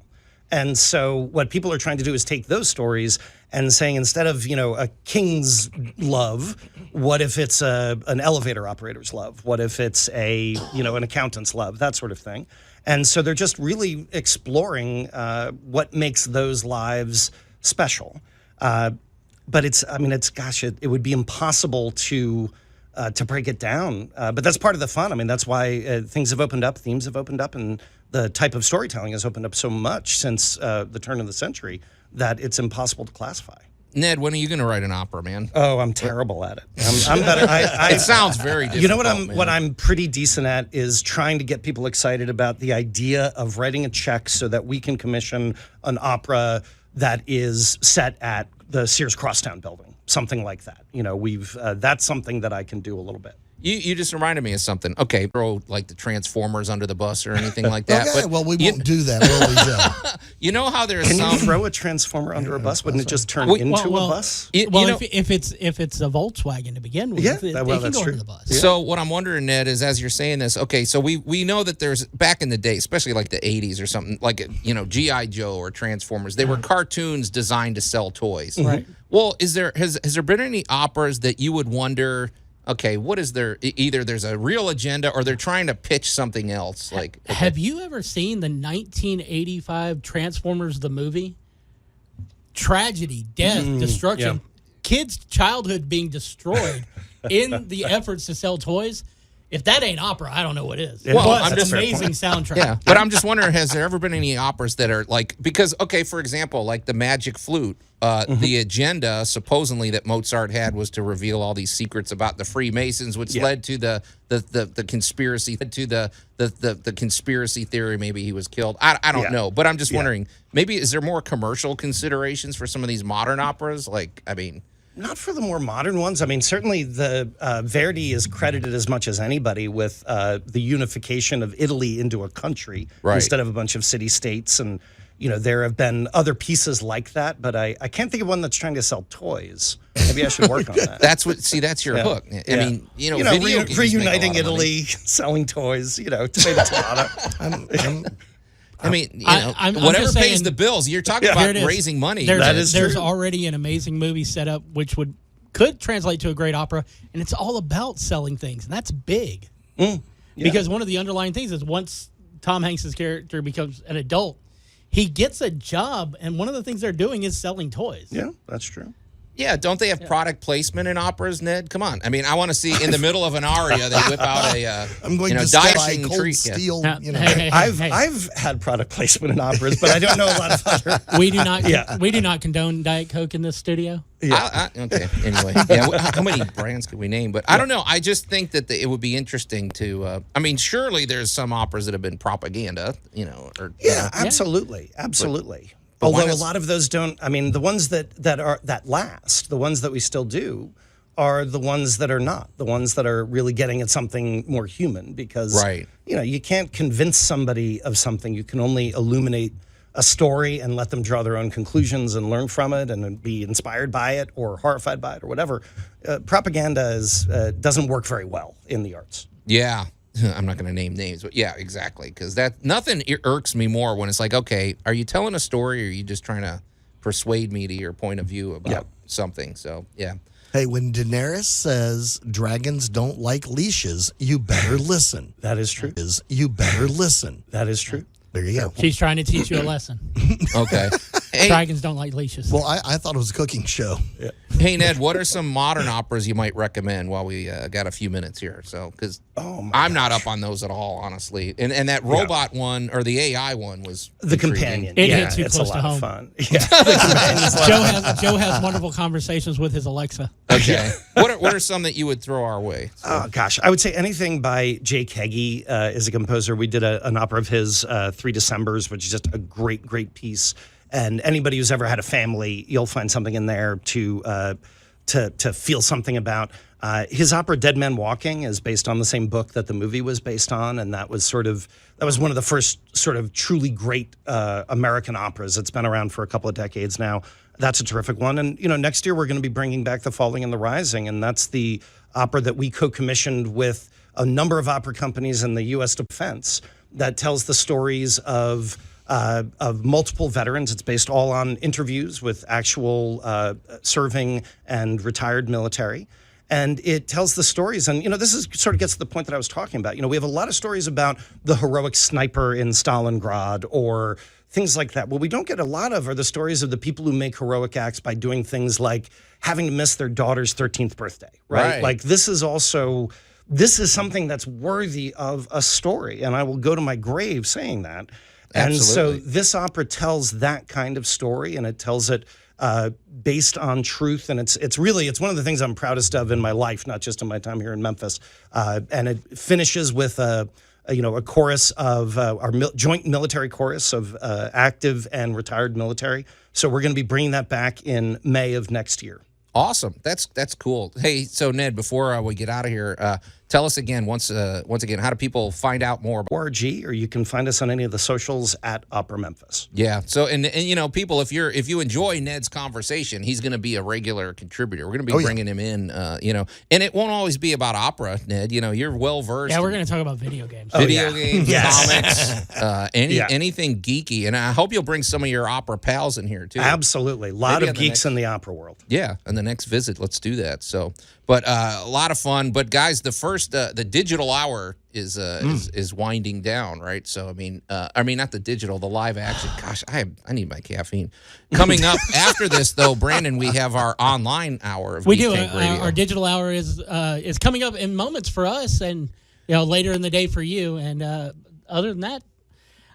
And so what people are trying to do is take those stories and saying, instead of, a king's love, what if it's an elevator operator's love? What if it's an accountant's love? That sort of thing. And so they're just really exploring what makes those lives special. But it would be impossible to break it down. But that's part of the fun. I mean, that's why things have opened up, themes have opened up, and the type of storytelling has opened up so much since the turn of the century that it's impossible to classify. Ned, when are you going to write an opera, man? Oh, I'm terrible at it. I'm better. It sounds very difficult. You know what I'm pretty decent at is trying to get people excited about the idea of writing a check so that we can commission an opera that is set at the Sears Crosstown building, something like that. That's something that I can do a little bit. You just reminded me of something. Okay, throw like the Transformers under the bus or anything like that. Okay, but well, we won't do that, will we, Joe? You know how there's Can you throw a Transformer under a bus? Wouldn't it just turn into a bus? If it's a Volkswagen to begin with, they can go under the bus. Yeah. So what I'm wondering, Ned, is as you're saying this, okay, so we know that there's, back in the day, especially like the 80s or something, like, G.I. Joe or Transformers, they were cartoons designed to sell toys. Right. Well, has there been any operas that you would wonder, okay, what is there? Either there's a real agenda or they're trying to pitch something else. Like, okay. Have you ever seen the 1985 Transformers the movie? Tragedy, death, destruction, kids' childhood being destroyed in the efforts to sell toys. if that ain't opera, I don't know what is. Well, Plus, I'm just- amazing soundtrack. Yeah, but I'm just wondering, has there ever been any operas that are like, because, okay, for example, like the Magic Flute, the agenda supposedly that Mozart had was to reveal all these secrets about the Freemasons, which led to the conspiracy, the conspiracy theory. Maybe he was killed. I don't know, but I'm just wondering, maybe is there more commercial considerations for some of these modern operas? Like, I mean. Not for the more modern ones. I mean, certainly the Verdi is credited as much as anybody with the unification of Italy into a country instead of a bunch of city-states. And, you know, there have been other pieces like that, but I can't think of one that's trying to sell toys. Maybe I should work on that. That's your hook. I mean, video games reuniting make a lot of money. Italy, selling toys, tomato. I mean, I'm whatever just pays saying, the bills. You're talking about raising money. There's already an amazing movie set up, which could translate to a great opera, and it's all about selling things, and that's big. Because one of the underlying things is once Tom Hanks's character becomes an adult, he gets a job, and one of the things they're doing is selling toys. Yeah, that's true. Yeah, don't they have product placement in operas, Ned? Come on. I mean, I want to see in the middle of an aria, they whip out a I'm going to dicing buy Cold treat. Steel. I've had product placement in operas, but I don't know a lot of other. We do not condone Diet Coke in this studio. Okay. Anyway, how many brands can we name? But I don't know. I just think that it would be interesting to. I mean, surely there's some operas that have been propaganda. Absolutely. Although a lot of those don't. I mean, the ones that last, the ones that we still do, are the ones that are not, the ones that are really getting at something more human. Because you can't convince somebody of something. You can only illuminate a story and let them draw their own conclusions and learn from it and be inspired by it or horrified by it or whatever. Propaganda doesn't work very well in the arts. Yeah. I'm not going to name names, but yeah, exactly. Because nothing irks me more when it's like, okay, are you telling a story or are you just trying to persuade me to your point of view about something? So, yeah. Hey, when Daenerys says dragons don't like leashes, you better listen. That is true. You better listen. That is true. There you go. She's trying to teach you a lesson. Okay. Hey, dragons don't like leashes. Well, I thought it was a cooking show. Yeah. Hey, Ned, what are some modern operas you might recommend while we got a few minutes here? So, because I'm not up on those at all, honestly. And that robot one or the AI one was the intriguing. Companion. It hit too it's close a to lot home. of fun. Yeah. Joe has wonderful conversations with his Alexa. Okay. What are some that you would throw our way? Oh, gosh. I would say anything by Jake Heggie is a composer. We did an opera of his, 3 Decembers, which is just a great, great piece. And anybody who's ever had a family, you'll find something in there to feel something about. His opera Dead Man Walking is based on the same book that the movie was based on, and that was one of the first sort of truly great American operas. It's been around for a couple of decades now. That's a terrific one. And next year we're going to be bringing back The Falling and the Rising, and that's the opera that we co-commissioned with a number of opera companies in the U.S. Defense that tells the stories of multiple veterans. It's based all on interviews with actual serving and retired military. And it tells the stories. And, this sort of gets to the point that I was talking about. We have a lot of stories about the heroic sniper in Stalingrad or things like that. What we don't get a lot of are the stories of the people who make heroic acts by doing things like having to miss their daughter's 13th birthday, right? Like this is something that's worthy of a story. And I will go to my grave saying that. And so this opera tells that kind of story, and it tells it based on truth. And it's one of the things I'm proudest of in my life, not just in my time here in Memphis. And it finishes with a chorus of our joint military chorus of active and retired military. So we're going to be bringing that back in May of next year. Awesome. That's cool. Hey, so Ned, before we get out of here, tell us again, once again, how do people find out more about ORG, or you can find us on any of the socials at Opera Memphis. Yeah. So, and people, if you enjoy Ned's conversation, he's going to be a regular contributor. We're going to be bringing him in, and it won't always be about opera, Ned. You're well versed. Yeah, we're going to talk about video games. Games, comics, anything geeky. And I hope you'll bring some of your opera pals in here too. Absolutely. A lot of geeks in the opera world. Yeah. And the next visit, let's do that. So, but a lot of fun. But guys, the digital hour is winding down, right? So I mean, not the digital, the live action. Gosh, I need my caffeine. Coming up after this, though, Brandon, we have our online hour of Geek Tank Radio. Our digital hour is coming up in moments for us, and later in the day for you. And other than that,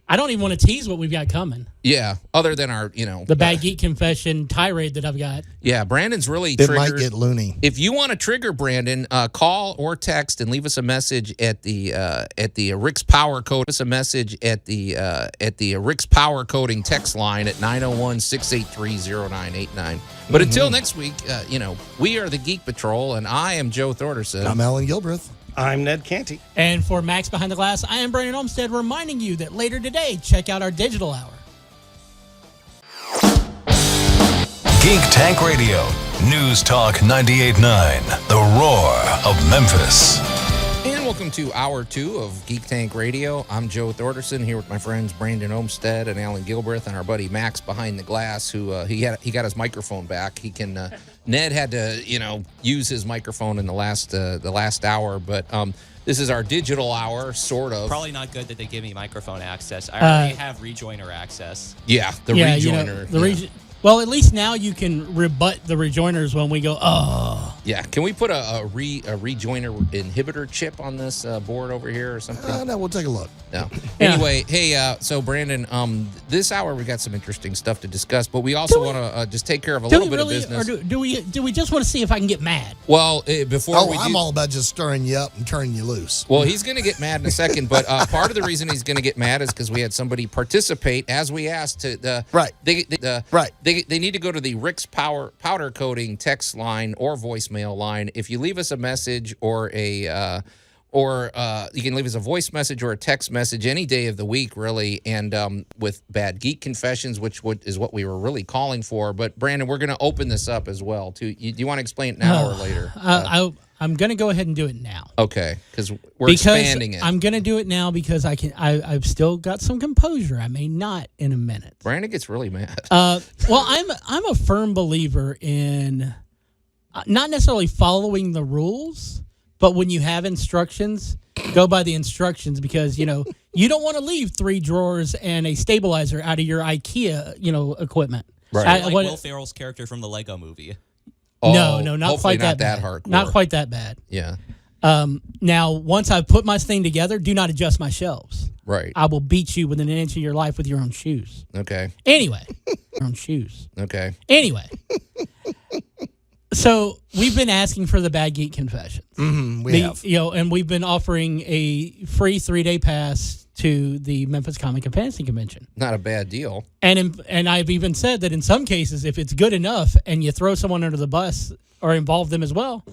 I don't even want to tease what we've got coming. Yeah, other than our, the Bad Geek Confession tirade that I've got. Yeah, Brandon's really It triggered. might get loony. If you want to trigger Brandon, call or text and leave us a message at the Rick's Power Code. Us a message at the Rick's Power Coding text line at 901-683-0989. But until next week, we are the Geek Patrol, and I am Joe Thorderson. I'm Allan Gilbreth. I'm Ned Canty. And for Max Behind the Glass, I am Brandon Olmstead, reminding you that later today, check out our digital hour. Geek Tank Radio. News Talk 98.9. The Roar of Memphis. And welcome to Hour 2 of Geek Tank Radio. I'm Joe Thorderson here with my friends Brandon Olmstead and Allan Gilbreth and our buddy Max Behind the Glass, who he got his microphone back. He can Ned had to use his microphone in the last hour, but this is our digital hour, sort of. Probably not good that they give me microphone access. I already have rejoiner access. Yeah, the rejoiner. Well, at least now you can rebut the rejoiners when we go, oh. Yeah, can we put a rejoiner inhibitor chip on this board over here or something? No, we'll take a look. No. Anyway, hey, so Brandon, this hour we got some interesting stuff to discuss, but we also want to just take care of a little bit of business. Or do we just want to see if I can get mad? Well, before we do, I'm all about just stirring you up and turning you loose. Well, he's going to get mad in a second, but part of the reason he's going to get mad is because we had somebody participate as we asked to the Right. They need to go to the Rick's Powder Coating text line or voicemail line. If you leave us a message or you can leave us a voice message or a text message any day of the week, really, and with Bad Geek Confessions, which is what we were really calling for. But, Brandon, we're going to open this up as well, too. Do you want to explain it now or later? I'm going to go ahead and do it now. Okay, because we're expanding it. I'm going to do it now because I've still got some composure. I may not in a minute. Brandon gets really mad. Well, I'm a firm believer in not necessarily following the rules, but when you have instructions, go by the instructions because, you don't want to leave 3 drawers and a stabilizer out of your IKEA, equipment. Right. Like Will Ferrell's character from the Lego movie. No, not quite not that bad. hardcore. Not quite that bad. Yeah. Now, once I've put my thing together, do not adjust my shelves. Right. I will beat you within an inch of your life with your own shoes. Okay. Anyway, your own shoes. Okay. Anyway. So we've been asking for the Bad Geek Confessions. We have. And we've been offering a free 3-day pass to the Memphis Comic and Fantasy Convention. Not a bad deal. And I've even said that in some cases, if it's good enough and you throw someone under the bus or involve them as well,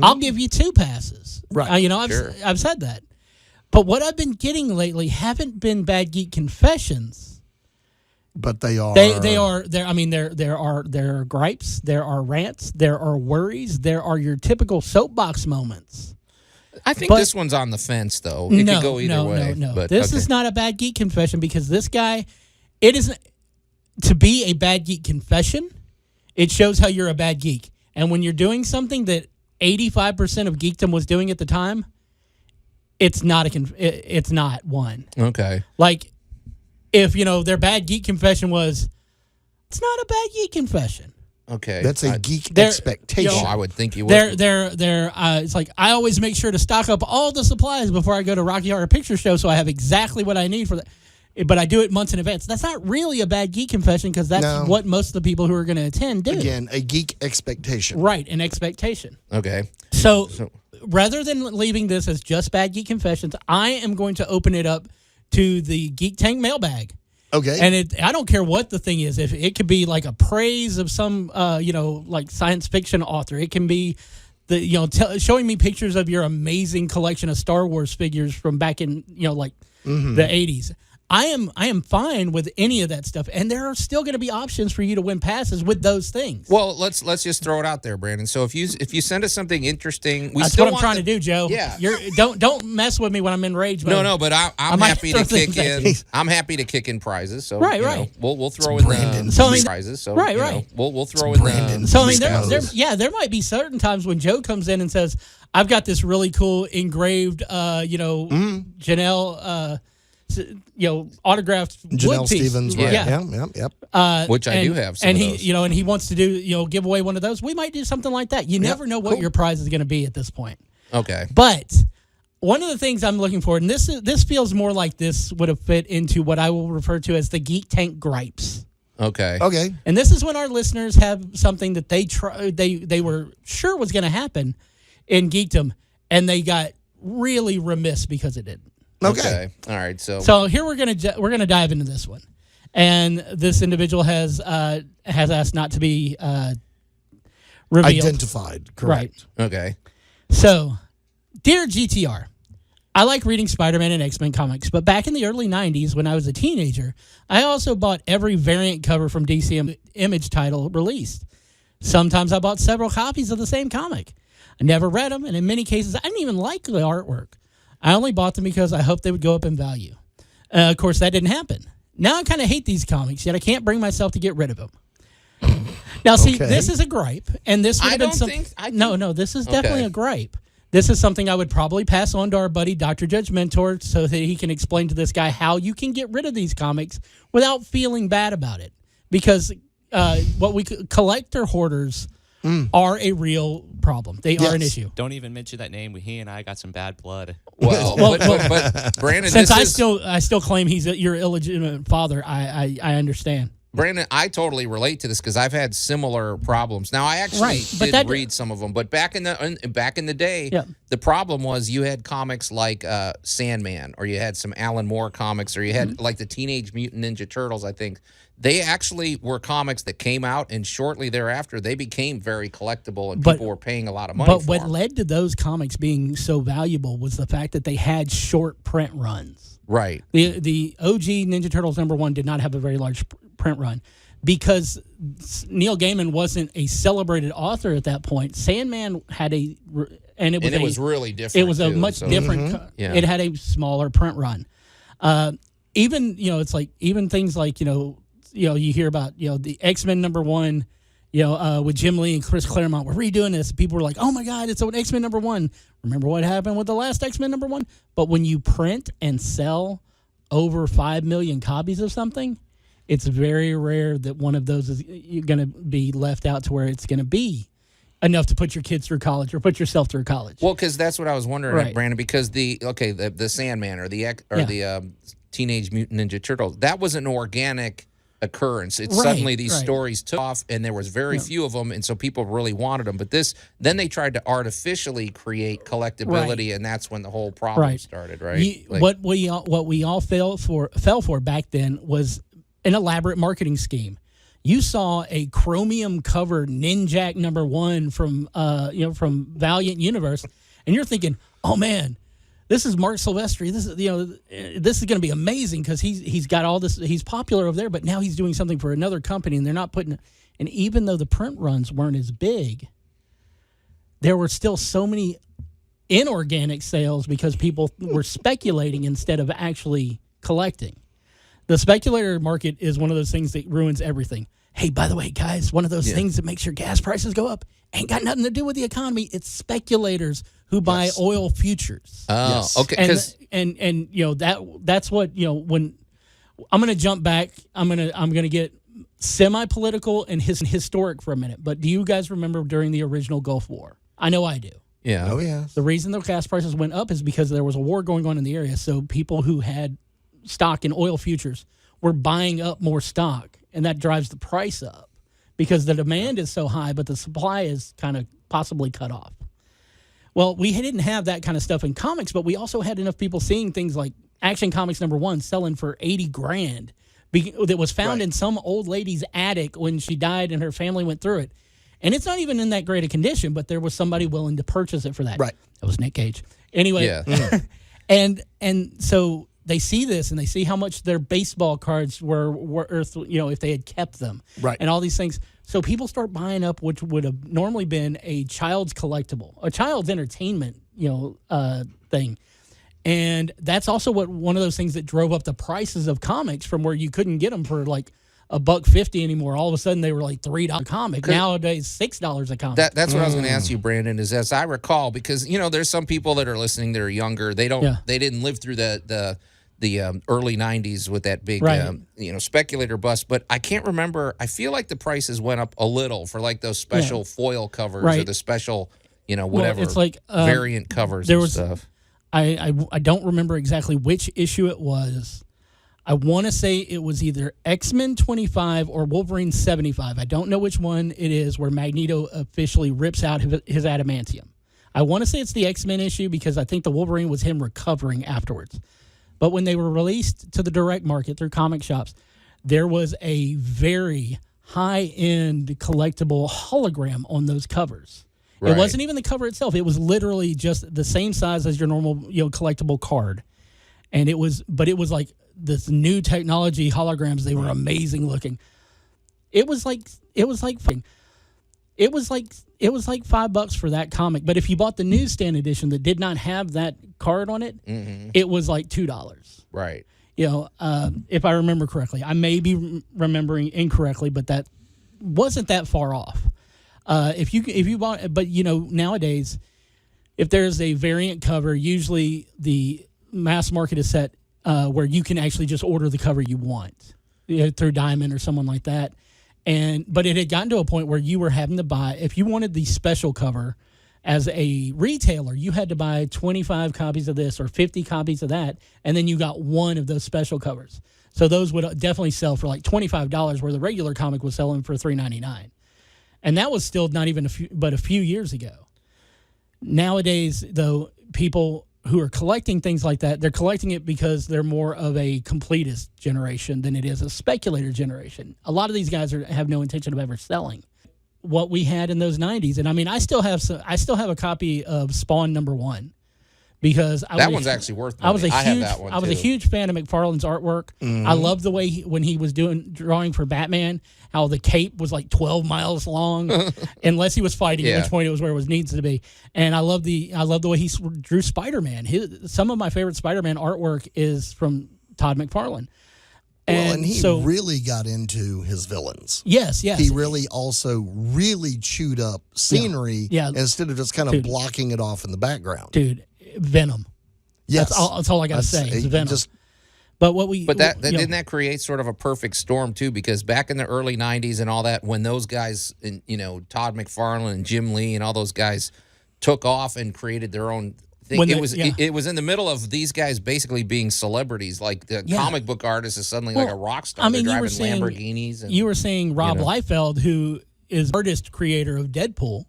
I'll give you 2 passes. Right. Sure. I've said that. But what I've been getting lately haven't been Bad Geek Confessions. But they are. There are gripes, there are rants, there are worries, there are your typical soapbox moments. I think this one's on the fence, though. It could go either way. No. But, this is not a Bad Geek Confession because this guy, it isn't to be a Bad Geek Confession. It shows how you're a bad geek, and when you're doing something that 85% of geekdom was doing at the time, it's not it's not one. Okay. Like, if, their Bad Geek Confession was, it's not a Bad Geek Confession. Okay. That's a geek expectation. I would think you would. It's like, I always make sure to stock up all the supplies before I go to Rocky Horror Picture Show so I have exactly what I need for that. But I do it months in advance. That's not really a Bad Geek Confession because that's what most of the people who are going to attend do. Again, a geek expectation. Right, an expectation. Okay. So rather than leaving this as just Bad Geek Confessions, I am going to open it up to the Geek Tank mailbag. Okay. And I don't care what the thing is. If it could be like a praise of some, like science fiction author. It can be showing me pictures of your amazing collection of Star Wars figures from back in, the 80s. I am fine with any of that stuff, and there are still going to be options for you to win passes with those things. Well, let's just throw it out there, Brandon. So if you send us something interesting, that's what I'm trying to do, Joe. Yeah, don't mess with me when I'm enraged. No, but I'm happy to kick in. I'm happy to kick in prizes. So right. We'll throw in Brandon. the prizes. So right. We'll throw in Brandon. So there might be certain times when Joe comes in and says, "I've got this really cool engraved, Janelle." Autographed Janelle wood piece. Stevens, right? Yep. Which I do have some and of he, those. and he wants to do, give away one of those. We might do something like that. You never know what your prize is going to be at this point. Okay. But one of the things I'm looking for, and this feels more like this would have fit into what I will refer to as the Geek Tank gripes. Okay. And this is when our listeners have something that they were sure was going to happen in geekdom, and they got really remiss because it didn't. Okay. All right. So here we're gonna dive into this one, and this individual has asked not to be revealed. Identified. Correct. Right. Okay. So, dear GTR, I like reading Spider-Man and X-Men comics, but back in the early 90s when I was a teenager, I also bought every variant cover from DC Image title released. Sometimes I bought several copies of the same comic. I never read them, and in many cases, I didn't even like the artwork. I only bought them because I hoped they would go up in value. Of course, that didn't happen. Now I kind of hate these comics, yet I can't bring myself to get rid of them. Now, see, this is a gripe, and this would have been something. No, this is definitely a gripe. This is something I would probably pass on to our buddy Dr. Judge Mentor so that he can explain to this guy how you can get rid of these comics without feeling bad about it. Because collector hoarders are a real problem. They are an issue. Don't even mention that name. He and I got some bad blood. Well, but Brandon, since I still claim he's your illegitimate father, I understand. Brandon, I totally relate to this because I've had similar problems. Now, I actually did read some of them, but back in the day, the problem was you had comics like Sandman, or you had some Alan Moore comics, or you had like the Teenage Mutant Ninja Turtles, I think. They actually were comics that came out, and shortly thereafter, they became very collectible, and people were paying a lot of money for them. But what led to those comics being so valuable was the fact that they had short print runs. Right. The OG Ninja Turtles #1 did not have a very large print run because Neil Gaiman wasn't a celebrated author at that point. Sandman had it was really different. It was a much different. It had a smaller print run. Even it's like even things like you hear about the X-Men #1. With Jim Lee and Chris Claremont, we're redoing this. People were like, "Oh my God, it's an X-Men #1." Remember what happened with the last X-Men #1? But when you print and sell over 5 million copies of something, it's very rare that one of those is going to be left out to where it's going to be enough to put your kids through college or put yourself through college. Well, because that's what I was wondering, Brandon. Because the Sandman or the Teenage Mutant Ninja Turtles, that was an organic occurrence. It's suddenly these stories took off, and there was very few of them, and so people really wanted them. But then they tried to artificially create collectability, and that's when the whole problem started. Right? What we all fell for back then was an elaborate marketing scheme. You saw a chromium covered Ninjak #1 from Valiant Universe, and you're thinking, "Oh man, this is Mark Silvestri. This is going to be amazing because he's got all this. He's popular over there, but now he's doing something for another company, and they're not putting. And even though the print runs weren't as big, there were still so many inorganic sales because people were speculating instead of actually collecting. The speculator market is one of those things that ruins everything. Hey, by the way, guys, one of those things that makes your gas prices go up ain't got nothing to do with the economy. It's speculators who buy oil futures. Oh, okay. And that's what when I'm going to jump back. I'm going to get semi-political and historic for a minute. But do you guys remember during the original Gulf War? I know I do. Yeah. Oh yeah. The reason the gas prices went up is because there was a war going on in the area. So people who had stock in oil futures were buying up more stock, and that drives the price up because the demand is so high, but the supply is kind of possibly cut off. Well, we didn't have that kind of stuff in comics, but we also had enough people seeing things like Action Comics #1 selling for $80,000 that was found in some old lady's attic when she died and her family went through it. And it's not even in that great a condition, but there was somebody willing to purchase it for that. Right. That was Nick Cage. Anyway, and so they see this and they see how much their baseball cards were worth, if they had kept them. Right. And all these things. So people start buying up which would have normally been a child's collectible, a child's entertainment, thing. And that's also one of those things that drove up the prices of comics from where you couldn't get them for like $1.50 anymore. All of a sudden they were like $3 a comic. Nowadays $6 a comic. That's what I was going to ask you, Brandon, is as I recall, because there's some people that are listening that are younger. They didn't live through the early 90s with that big speculator bust, but I can't remember. I feel like the prices went up a little for like those special foil covers or the special whatever, it's like variant covers and stuff. I don't remember exactly which issue it was. I want to say it was either X-Men 25 or Wolverine 75. I don't know which one it is where Magneto officially rips out his adamantium. I want to say it's the X-Men issue because I think the Wolverine was him recovering afterwards. But when they were released to the direct market through comic shops, there was a very high-end collectible hologram on those covers. Right. It wasn't even the cover itself. It was literally just the same size as your normal, collectible card. And it was like this new technology holograms. They were amazing looking. It was like $5 for that comic. But if you bought the newsstand edition that did not have that card on it, it was like $2. Right. If I remember correctly, I may be remembering incorrectly, but that wasn't that far off. If you bought, but nowadays, if there's a variant cover, usually the mass market is set where you can actually just order the cover you want through Diamond or someone like that. But it had gotten to a point where you were having to buy, if you wanted the special cover as a retailer, you had to buy 25 copies of this or 50 copies of that, and then you got one of those special covers. So those would definitely sell for like $25, where the regular comic was selling for $3.99. And that was still not even a few years ago. Nowadays, though, people who are collecting things like that, they're collecting it because they're more of a completist generation than it is a speculator generation. A lot of these guys have no intention of ever selling what we had in those 90s. And I mean, I still have a copy of Spawn #1 because that one's actually worth money. I was a huge fan of McFarlane's artwork. I loved the way when he was drawing for Batman, how the cape was like 12 miles long, unless he was fighting, at which point it was where it needs to be. And I love the way he drew Spider-Man. Some of my favorite Spider-Man artwork is from Todd McFarlane. And he really got into his villains. Yes. He really also really chewed up scenery instead of just kind of blocking it off in the background. Dude, Venom. Yes. That's all I got to say. It's Venom. But didn't that create sort of a perfect storm too? Because back in the early '90s and all that, when those guys, Todd McFarlane and Jim Lee and all those guys took off and created their own thing, it was in the middle of these guys basically being celebrities. Like the comic book artist is suddenly like a rock star. They're driving Lamborghinis. You were saying Rob Liefeld, who is artist creator of Deadpool,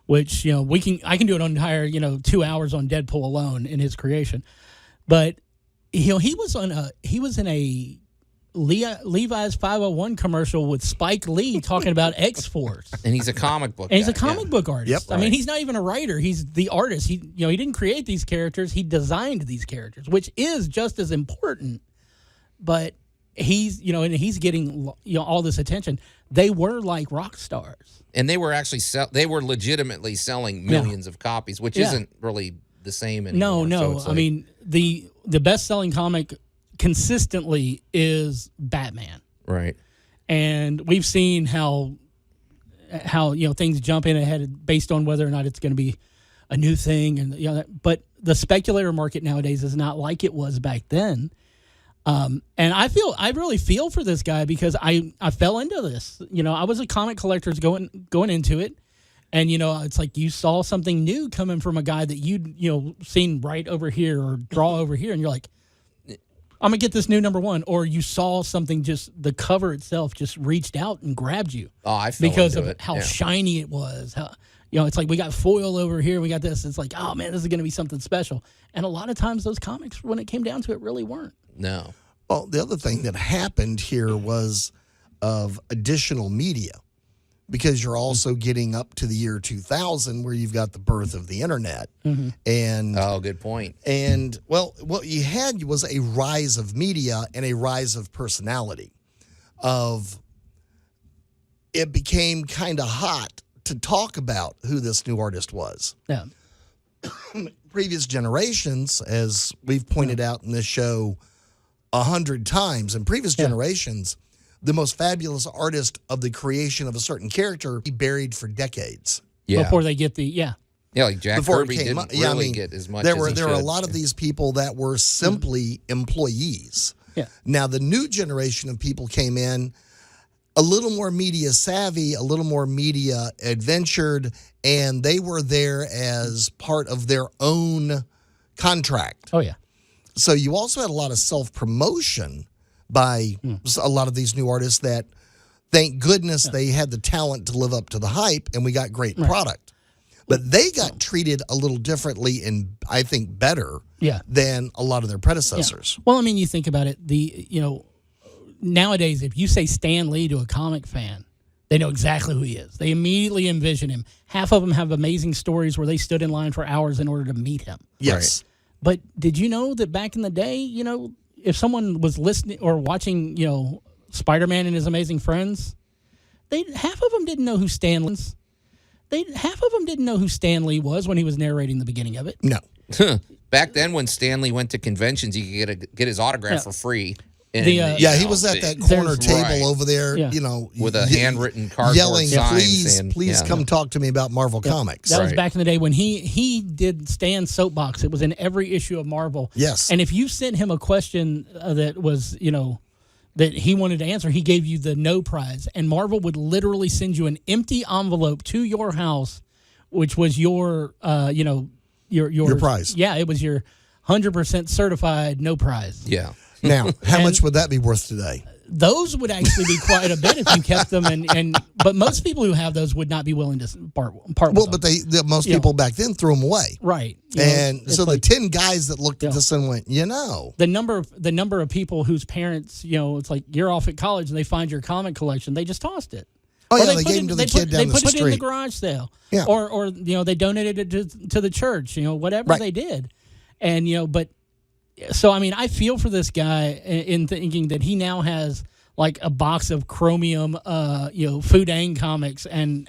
which I can do an entire 2 hours on Deadpool alone in his creation, but he was in a Levi's 501 commercial with Spike Lee talking about X-Force, and he's a comic book. And he's a comic book artist. Yep, I mean, he's not even a writer; he's the artist. He didn't create these characters; he designed these characters, which is just as important. But he's getting all this attention. They were like rock stars, and they were actually they were legitimately selling millions of copies, which isn't really the same anymore. No. So I mean, the best-selling comic consistently is Batman, right? And we've seen how things jump in ahead based on whether or not it's going to be a new thing, and but the speculator market nowadays is not like it was back then. And I really feel for this guy because I fell into this. I was a comic collector going into it, and it's like you saw something new coming from a guy that you'd seen write over here or draw over here, and you're like, I'm gonna get this new #1. Or you saw something, just the cover itself just reached out and grabbed you. Oh, I fell because into of it. how shiny it was. How it's like we got foil over here, we got this. It's like, oh man, this is gonna be something special. And a lot of times those comics, when it came down to it, really weren't. No. Well, the other thing that happened here was of additional media, because you're also getting up to the year 2000 where you've got the birth of the internet. And good point. And well, what you had was a rise of media and a rise of personality. It became kind of hot to talk about who this new artist was. Yeah. Previous generations, as we've pointed out in this show 100 times, in previous generations, the most fabulous artist of the creation of a certain character be buried for decades. Yeah. Before they get like Jack Kirby didn't really get as much. There were a lot of these people that were simply employees. Yeah. Now the new generation of people came in a little more media savvy, a little more media adventured, and they were there as part of their own contract. Oh, yeah. So you also had a lot of self-promotion by a lot of these new artists that, thank goodness, they had the talent to live up to the hype, and we got great product. But they got treated a little differently and, I think, better than a lot of their predecessors. Well, I mean, you think about it. Nowadays, if you say Stan Lee to a comic fan, they know exactly who he is. They immediately envision him. Half of them have amazing stories where they stood in line for hours in order to meet him. Yes. Right. But did you know that back in the day, if someone was listening or watching, Spider-Man and His Amazing Friends, half of them didn't know who Stan was. Half of them didn't know who Stan Lee was when he was narrating the beginning of it. No. Back then, when Stan Lee went to conventions, you could get his autograph for free. And, he was at that corner table over there, with a handwritten cardboard yelling, sign please, saying, please come talk to me about Marvel Comics. That was back in the day when he did Stan's Soapbox. It was in every issue of Marvel. Yes. And if you sent him a question that was, that he wanted to answer, he gave you the no prize. And Marvel would literally send you an empty envelope to your house, which was your prize. Yeah, it was your 100% certified no prize. Yeah. Now, how much would that be worth today? Those would actually be quite a bit if you kept them, but most people who have those would not be willing to part with them. Well, but most people back then threw them away, right? And so the 10 guys that looked at this and went, the number of people whose parents, it's like you're off at college and they find your comic collection, they just tossed it. Oh, yeah, they gave them to the kid down the street. They put it in the garage sale, or they donated it to the church, whatever they did, and but. So, I mean, I feel for this guy in thinking that he now has like a box of Chromium, Foodang comics, and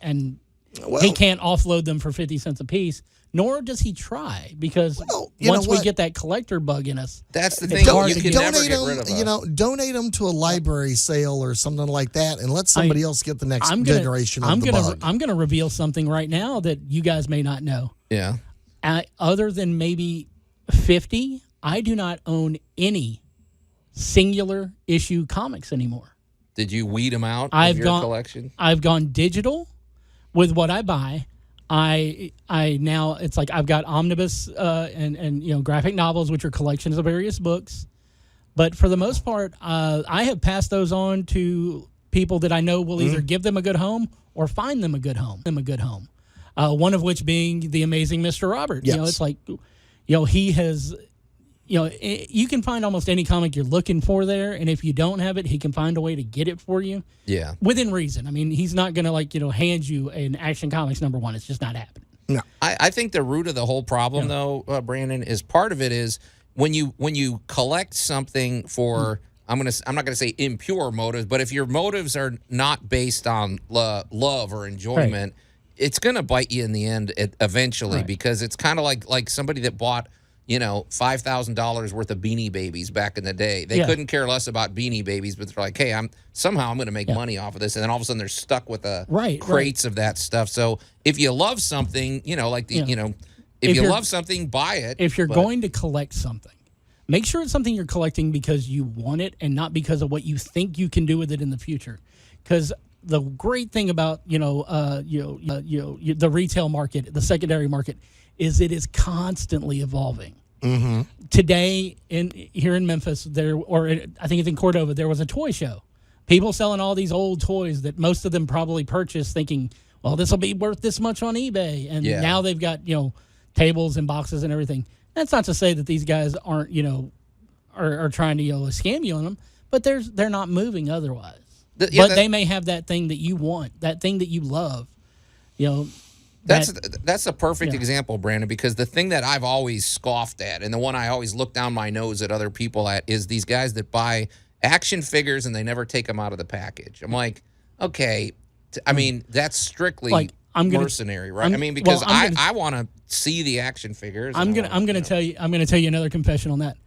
he can't offload them for 50 cents a piece. Nor does he try, because once we get that collector bug in us, that's the thing. You can never get rid of them. Donate them to a library sale or something like that, and let somebody else get the next generation of the bug. I'm going to reveal something right now that you guys may not know. Yeah. Other than maybe 50. I do not own any singular issue comics anymore. Did you weed them out of your collection? I've gone digital with what I buy. I now, it's like I've got omnibus and graphic novels, which are collections of various books. But for the most part, I have passed those on to people that I know will either give them a good home or find them a good home. One of which being the amazing Mr. Robert. Yes. It's like, he has... you can find almost any comic you're looking for there, and if you don't have it, he can find a way to get it for you. Yeah. Within reason. I mean, he's not going to, hand you an Action Comics #1. It's just not happening. No. I think the root of the whole problem, though, Brandon, is part of it is when you collect something for, I'm not gonna say impure motives, but if your motives are not based on love or enjoyment, it's going to bite you in the end eventually, because it's kind of like somebody that bought $5,000 worth of Beanie Babies back in the day. They couldn't care less about Beanie Babies, but they're like, hey, I'm going to make money off of this. And then all of a sudden they're stuck with crates of that stuff. So if you love something, if you love something, buy it. If you're going to collect something, make sure it's something you're collecting because you want it and not because of what you think you can do with it in the future. Because the great thing about, the retail market, the secondary market, is it is constantly evolving. Mm-hmm. Today, here in Memphis, I think it's in Cordova, there was a toy show. People selling all these old toys that most of them probably purchased thinking, well, this will be worth this much on eBay. And now they've got, tables and boxes and everything. That's not to say that these guys aren't, are trying to, scam you on them, but they're not moving otherwise. But they may have that thing that you want, that thing that you love, That's a perfect example, Brandon, because the thing that I've always scoffed at and the one I always look down my nose at other people at is these guys that buy action figures and they never take them out of the package. I'm like, okay, that's strictly mercenary, right? Because I want to see the action figures. I'm gonna tell you another confession on that.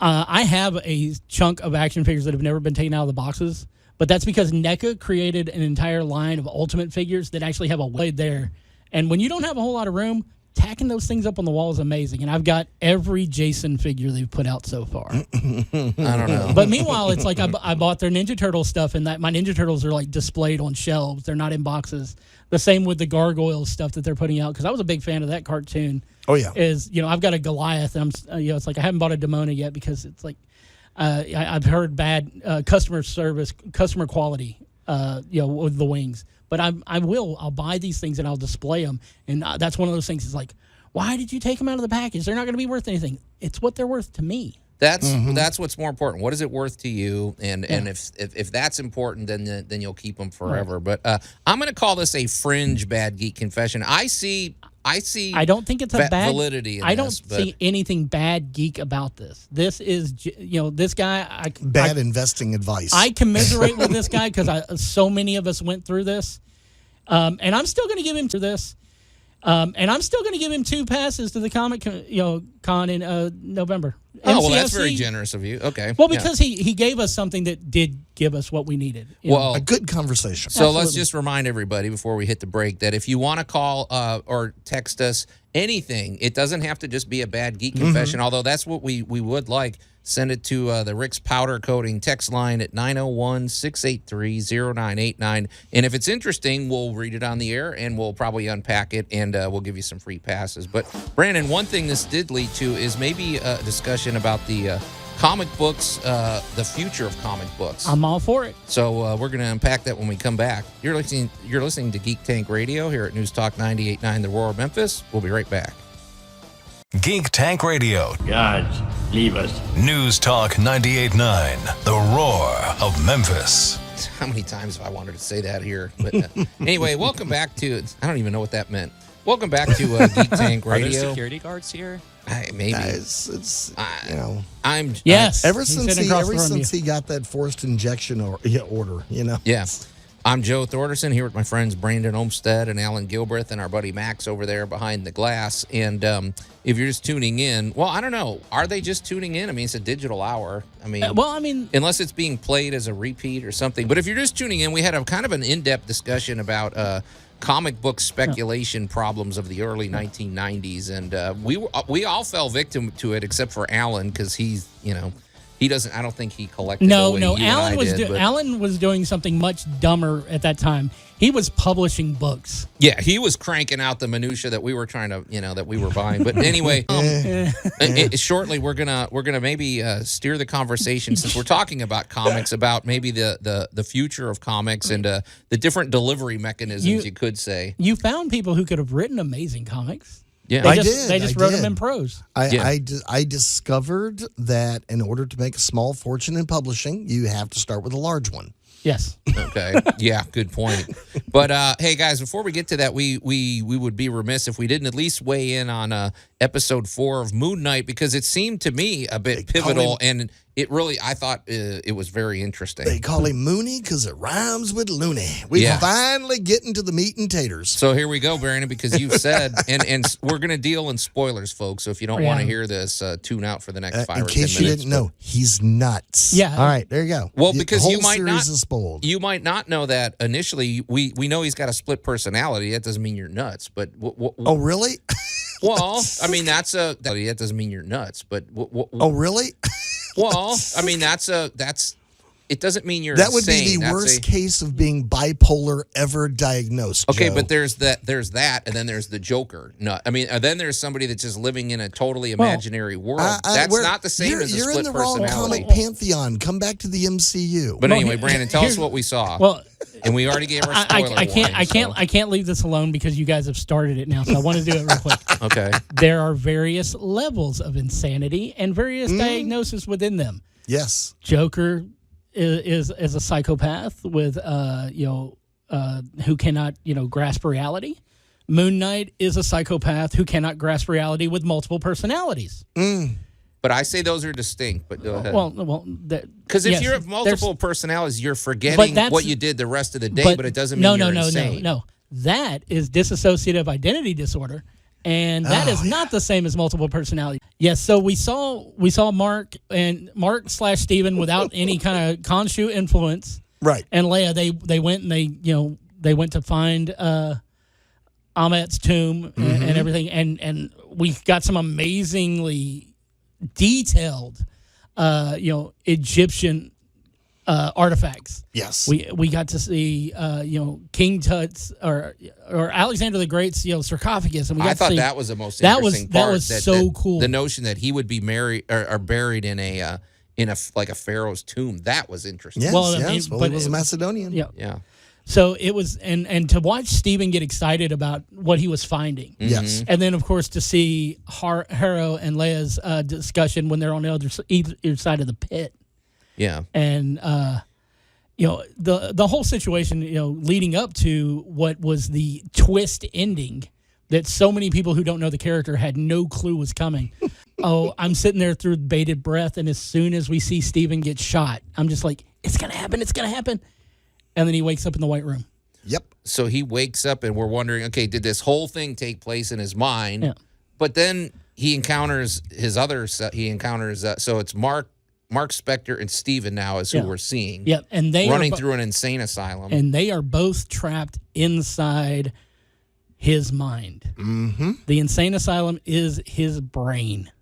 I have a chunk of action figures that have never been taken out of the boxes, but that's because NECA created an entire line of Ultimate figures that actually have a blade there. And when you don't have a whole lot of room, tacking those things up on the wall is amazing. And I've got every Jason figure they've put out so far. I don't know. But meanwhile, it's like I bought their Ninja Turtle stuff, and that my Ninja Turtles are like displayed on shelves. They're not in boxes. The same with the Gargoyles stuff that they're putting out, because I was a big fan of that cartoon. Oh yeah, is I've got a Goliath, and I'm it's like I haven't bought a Demona yet because it's like I've heard bad customer quality with the wings. But I'll buy these things and I'll display them, and that's one of those things. It's like, why did you take them out of the package? They're not going to be worth anything. It's what they're worth to me. That's what's more important. What is it worth to you? And if that's important, then you'll keep them forever. Right. But I'm going to call this a fringe Bad Geek Confession. I see. I don't think it's a bad validity. I don't see anything bad geek about this. This is this guy. Bad investing advice. I commiserate with this guy because so many of us went through this, and I'm still going to give him to this. And I'm still going to give him 2 passes to the Comic Con in November. Oh, well, that's very generous of you. Okay. Well, because he gave us something that did give us what we needed. Well, a good conversation. So let's just remind everybody before we hit the break that if you want to call or text us anything, it doesn't have to just be a Bad Geek Confession, although that's what we would like. Send it to the Rick's Powder Coating text line at 901-683-0989. And if it's interesting, we'll read it on the air, and we'll probably unpack it, and we'll give you some free passes. But, Brandon, one thing this did lead to is maybe a discussion about the comic books, the future of comic books. I'm all for it. So we're going to unpack that when we come back. You're listening to Geek Tank Radio here at News Talk 98.9 The Roar of Memphis. We'll be right back. Geek Tank Radio. God, leave us. News Talk 98.9, The Roar of Memphis. How many times have I wanted to say that here? But anyway, welcome back to, I don't even know what that meant. Welcome back to Geek Tank Radio. Are there security guards here? Maybe. I'm yes. Ever since he got that forced injection order, Yeah. I'm Joe Thorderson here with my friends Brandon Olmstead and Allan Gilbreth and our buddy Max over there behind the glass. And if you're just tuning in, well, I don't know. Are they just tuning in? I mean, it's a digital hour. I mean, unless it's being played as a repeat or something. But if you're just tuning in, we had a kind of an in-depth discussion about comic book speculation problems of the early 1990s. And we all fell victim to it except for Allan because he's, he doesn't. I don't think he collected. No. Allan was doing something much dumber at that time. He was publishing books. Yeah, he was cranking out the minutia that we were trying to, that we were buying. But anyway, shortly we're gonna maybe steer the conversation since we're talking about comics, about maybe the future of comics and the different delivery mechanisms. You could say you found people who could have written amazing comics. Yeah, They just wrote them in prose. I discovered that in order to make a small fortune in publishing, you have to start with a large one. Yes. Okay. Yeah, good point. But hey, guys, before we get to that, we would be remiss if we didn't at least weigh in on episode 4 of Moon Knight, because it seemed to me a bit pivotal, and it really, I thought it was very interesting. They call him Mooney because it rhymes with loony. We're finally getting to the meat and taters. So here we go, Brandon, because you've said, and we're going to deal in spoilers, folks. So if you don't want to hear this, tune out for the next 5 or 10 minutes. In case you didn't know, he's nuts. Yeah. All right, there you go. Well, because the you whole series is spoiled. You might not know that initially. We know he's got a split personality. That doesn't mean you're nuts. But oh, really? Well, I mean, that doesn't mean you're nuts. But oh, really? Well, I mean, it doesn't mean you're that would insane. be the worst case of being bipolar ever diagnosed. Okay, Joe. but there's that, and then there's the Joker nut. I mean, then there's somebody that's just living in a totally imaginary world. That's not the same as a split personality. You're in the wrong comic pantheon. Come back to the MCU. But anyway, Brandon, tell us what we saw. Well, and we already gave our spoiler warning. I can't leave this alone because you guys have started it now. So I want to do it real quick. Okay. There are various levels of insanity and various diagnoses within them. Yes. Joker is a psychopath with who cannot grasp reality. Moon Knight is a psychopath who cannot grasp reality with multiple personalities. But I say those are distinct. But go ahead. Well, because if you have multiple personalities, you're forgetting what you did the rest of the day. But it doesn't mean you're insane. No. That is dissociative identity disorder. And that is not the same as multiple personality. Yes, so we saw Mark / Steven without any kind of Khonshu influence. Right. And Leia, they went and they went to find Amet's tomb and everything, and we got some amazingly detailed, Egyptian artifacts. Yes, we got to see King Tut's or Alexander the Great's sarcophagus, and we got I thought to see, that was the most interesting part. That was so cool. The notion that he would be married or buried in a like a pharaoh's tomb. That was interesting. Yes, well, he was a Macedonian. Yeah. So it was, and to watch Stephen get excited about what he was finding. Yes. And then, of course, to see Harrow and Leia's discussion when they're on either side of the pit. Yeah. And, the whole situation, leading up to what was the twist ending that so many people who don't know the character had no clue was coming. I'm sitting there through bated breath, and as soon as we see Stephen get shot, I'm just like, it's going to happen, it's going to happen. And then he wakes up in the White Room. Yep. So he wakes up, and we're wondering, okay, did this whole thing take place in his mind? Yeah. But then he encounters his other. So it's Mark Spector and Steven now is who we're seeing. Yep. And they running through an insane asylum. And they are both trapped inside his mind. Mm-hmm. The insane asylum is his brain.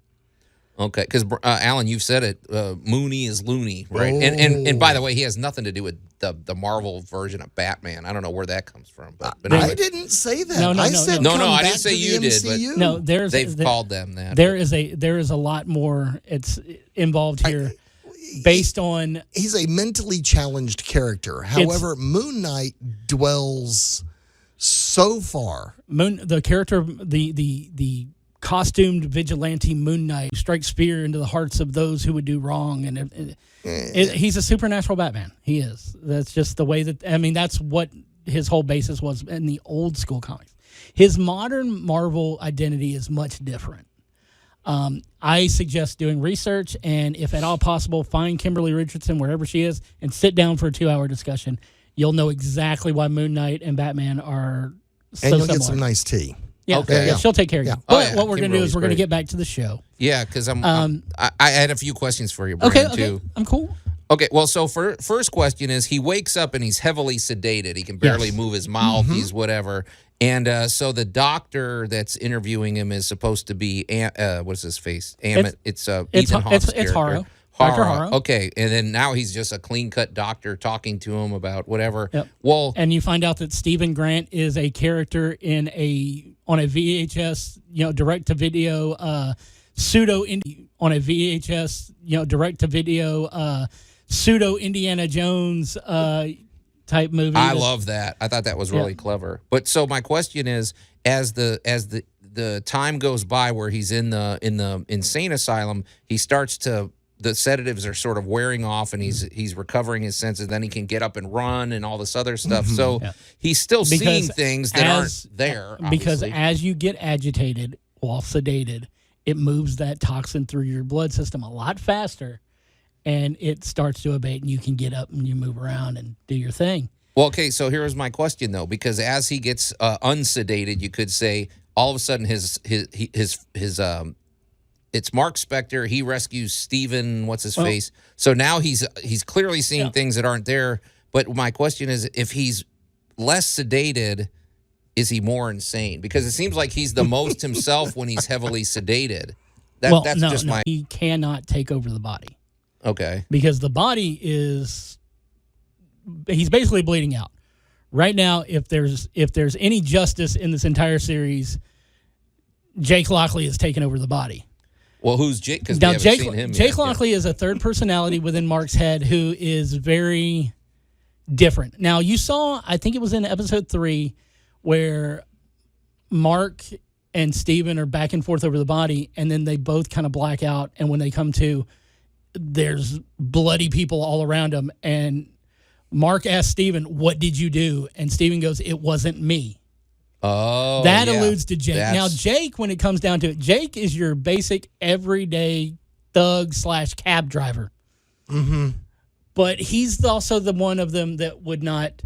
Okay, because Allan, you've said it. Mooney is loony, right? And by the way, he has nothing to do with the Marvel version of Batman. I don't know where that comes from, but I didn't say that. No, I said no. come I back didn't say to you the did. MCU. But No, they've called them that. There is a lot more. It's involved here, based on he's a mentally challenged character. However, Moon Knight dwells so far. The character, the costumed vigilante Moon Knight strikes fear into the hearts of those who would do wrong, and he's a supernatural Batman. He is. That's just the way that's what his whole basis was in the old school comics. His modern Marvel identity is much different. I suggest doing research, and if at all possible, find Kimberly Richardson wherever she is and sit down for a 2-hour discussion. You'll know exactly why Moon Knight and Batman are so and you'll similar. get some nice tea. Yeah, Okay. yeah, she'll take care of you. Yeah. But what we're going to do Kimberly's is we're going to great. get back to the show. Yeah, because I had a few questions for you, Brandon, Okay, too. I'm cool. Okay, well, so first question is, he wakes up and he's heavily sedated. He can barely move his mouth. He's whatever. And so the doctor that's interviewing him is supposed to be, what's his face? It's Ethan Hawke's character. Harrow. Dr. Harrow. Okay, and then now he's just a clean-cut doctor talking to him about whatever. Yep. Well, And you find out that Stephen Grant is a character on a VHS, direct-to-video pseudo Indiana Jones type movie. I love that. I thought that was really clever. But so my question is, as the time goes by where he's in the insane asylum, he starts to, the sedatives are sort of wearing off, and he's recovering his senses. Then he can get up and run and all this other stuff. So he's still seeing things that aren't there. Because obviously. as you get agitated while sedated, it moves that toxin through your blood system a lot faster, and it starts to abate, and you can get up and you move around and do your thing. Well, okay, so here's my question, though, because as he gets unsedated, you could say all of a sudden his it's Mark Spector. He rescues Steven, what's his face? So now he's clearly seeing things that aren't there. But my question is, if he's less sedated, is he more insane? Because it seems like he's the most himself when he's heavily sedated. He cannot take over the body. Okay. Because the body he's basically bleeding out. Right now, if there's any justice in this entire series, Jake Lockley has taken over the body. Well, who's Jake? Because Now, we haven't seen him Jake yet. Lockley is a third personality within Mark's head who is very different. Now, you saw, I think it was in episode 3, where Mark and Steven are back and forth over the body, and then they both kind of black out, and when they come to, there's bloody people all around them, and Mark asks Steven, "What did you do?" And Steven goes, "It wasn't me." Oh, that yeah. alludes to Jake. Now, Jake, when it comes down to it, Jake is your basic everyday thug / cab driver. Mm-hmm. But he's also the one of them that would not.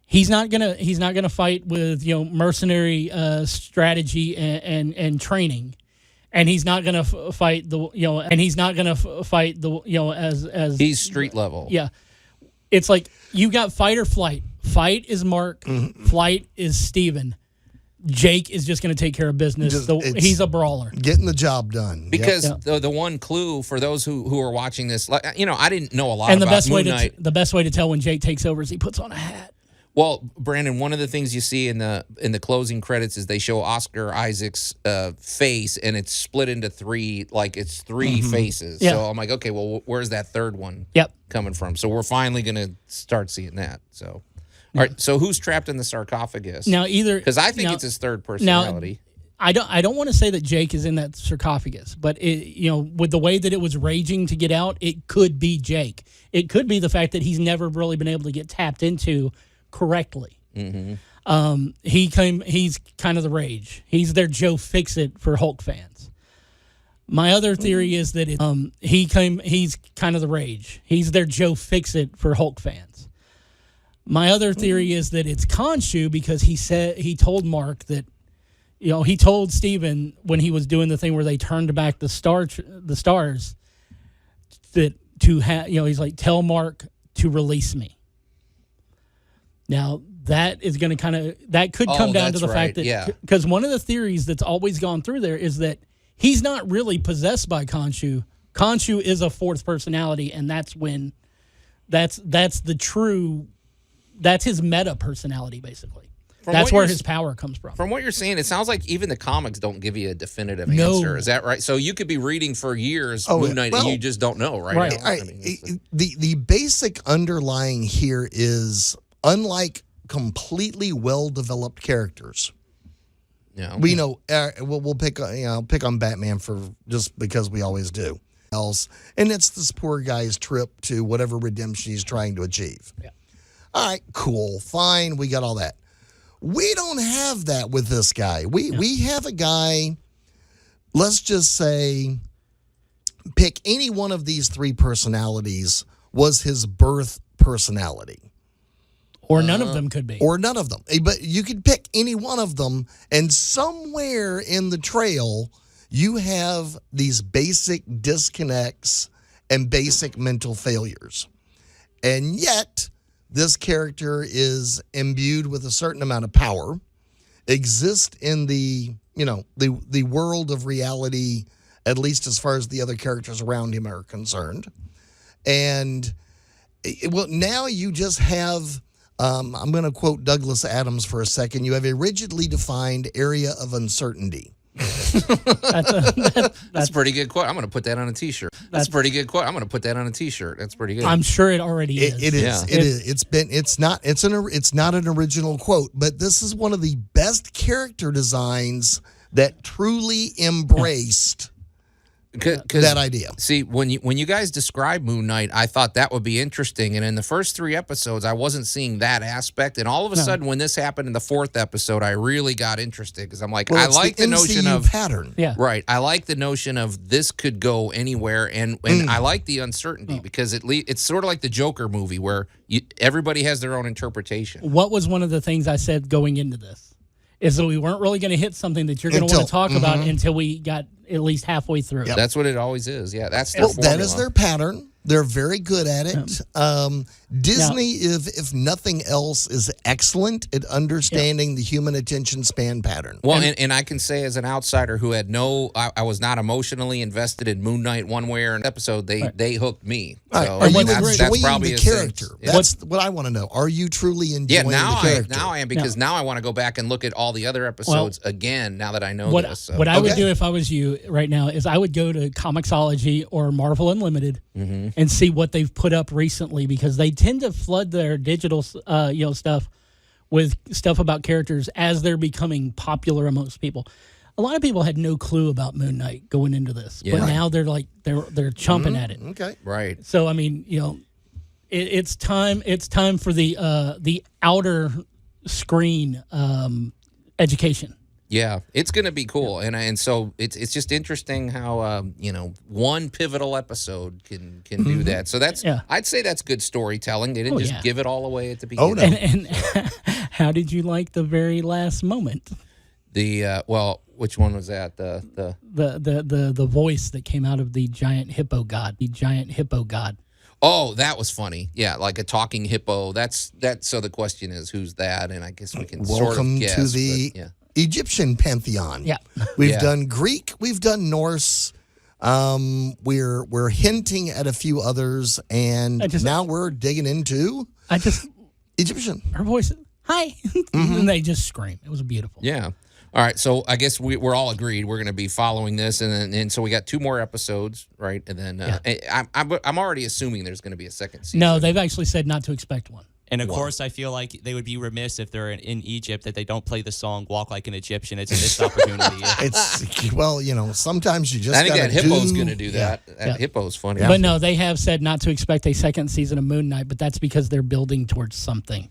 He's not gonna fight with mercenary strategy and training, and he's not gonna fight as he's street level. Yeah, it's like you got fight or flight. Fight is Mark. Flight is Steven. Jake is just going to take care of business. He's a brawler. Getting the job done. Because the one clue for those who are watching this, like, I didn't know a lot about Moon Knight. The best way to tell when Jake takes over is he puts on a hat. Well, Brandon, one of the things you see in the closing credits is they show Oscar Isaac's face, and it's split into three, like it's three faces. Yeah. So I'm like, okay, well, where's that third one coming from? So we're finally going to start seeing that. So, all right. So who's trapped in the sarcophagus? Now, because I think it's his third personality. I don't want to say that Jake is in that sarcophagus, but with the way that it was raging to get out, it could be Jake. It could be the fact that he's never really been able to get tapped into correctly. Mm-hmm. He's kind of the rage. He's their Joe Fix-It for Hulk fans. My other theory is that he's kind of the rage. He's their Joe Fix-It for Hulk fans. My other theory is that it's Khonshu because he told Mark that, he told Steven when he was doing the thing where they turned back the stars that he's like, tell Mark to release me. Now, that is going to come down to the fact that, because one of the theories that's always gone through there is that he's not really possessed by Khonshu. Khonshu is a fourth personality, and that's his meta personality, basically. That's where his power comes from. From what you're saying, it sounds like even the comics don't give you a definitive answer. Is that right? So you could be reading for years Moon Knight and you just don't know, right? Right. The basic underlying here is, unlike completely well-developed characters, we know we'll pick on Batman for just because we always do. And it's this poor guy's trip to whatever redemption he's trying to achieve. Yeah. All right, cool, fine, we got all that. We don't have that with this guy. We have a guy, let's just say, pick any one of these three personalities was his birth personality. Or none of them could be. Or none of them. But you could pick any one of them, and somewhere in the trail, you have these basic disconnects and basic mental failures. And yet, this character is imbued with a certain amount of power, exists in the world of reality, at least as far as the other characters around him are concerned. And, now you just have... I'm going to quote Douglas Adams for a second. You have a rigidly defined area of uncertainty. That's a pretty good quote. I'm going to put that on a T-shirt. That's a pretty good quote. I'm going to put that on a T-shirt. That's pretty good. I'm sure it already is. It is. Yeah. It is. It's not an original quote, but this is one of the best character designs that truly embraced that idea. See, when you guys describe Moon Knight, I thought that would be interesting. And in the first 3 episodes, I wasn't seeing that aspect. And all of a sudden, when this happened in the 4th episode, I really got interested because I'm like, I like the notion of pattern. Yeah. Right. I like the notion of this could go anywhere. And I like the uncertainty because it's sort of like the Joker movie where everybody has their own interpretation. What was one of the things I said going into this? Is that we weren't really going to hit something that you're going to want to talk about until we got at least halfway through. Yep. That's what it always is. Yeah, that's their formula. That is their pattern. They're very good at it. Disney, if nothing else, is excellent at understanding the human attention span pattern. Well, and I can say as an outsider who had I was not emotionally invested in Moon Knight one way or another episode, they hooked me. Right. So Are you that's probably the character? That's what I want to know. Are you truly enjoying the character? Now I am, because now I want to go back and look at all the other episodes again now that I know this. So. What I would do if I was you right now is I would go to Comixology or Marvel Unlimited and see what they've put up recently, because they tend to flood their digital stuff with stuff about characters as they're becoming popular amongst people. A lot of people had no clue about Moon Knight going into this, but now they're like they're chomping at it. Okay, right. So I mean, it's time for the outer screen education. Yeah, it's going to be cool, and so it's just interesting how one pivotal episode can do that. So I'd say that's good storytelling. They didn't give it all away at the beginning. Oh no! And how did you like the very last moment? Which one was that? The voice that came out of the giant hippo god. The giant hippo god. Oh, that was funny. Yeah, like a talking hippo. That's so the question is, who's that? And I guess we can sort of guess. Welcome to the Egyptian pantheon. Yeah. We've done Greek. We've done Norse. We're hinting at a few others, and now we're digging into Egyptian. Her voice, hi, and they just scream. It was beautiful. Yeah. All right, so I guess we're all agreed we're going to be following this, and so we got 2 more episodes, right? And then I'm already assuming there's going to be a second season. No, they've actually said not to expect one. And of course, I feel like they would be remiss if they're in Egypt that they don't play the song "Walk Like an Egyptian." It's a missed opportunity. Sometimes you just. I think that hippo's going to do that. Yeah. That hippo's funny. But no, they have said not to expect a second season of Moon Knight, but that's because they're building towards something.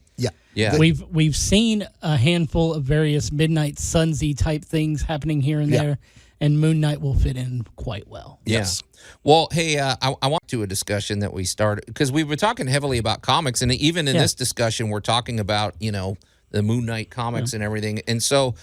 Yeah. We've seen a handful of various Midnight Sunsy type things happening here and there, and Moon Knight will fit in quite well. Yes. Well, hey, I want to a discussion that we started because we were talking heavily about comics, and even in this discussion, we're talking about the Moon Knight comics and everything, and so.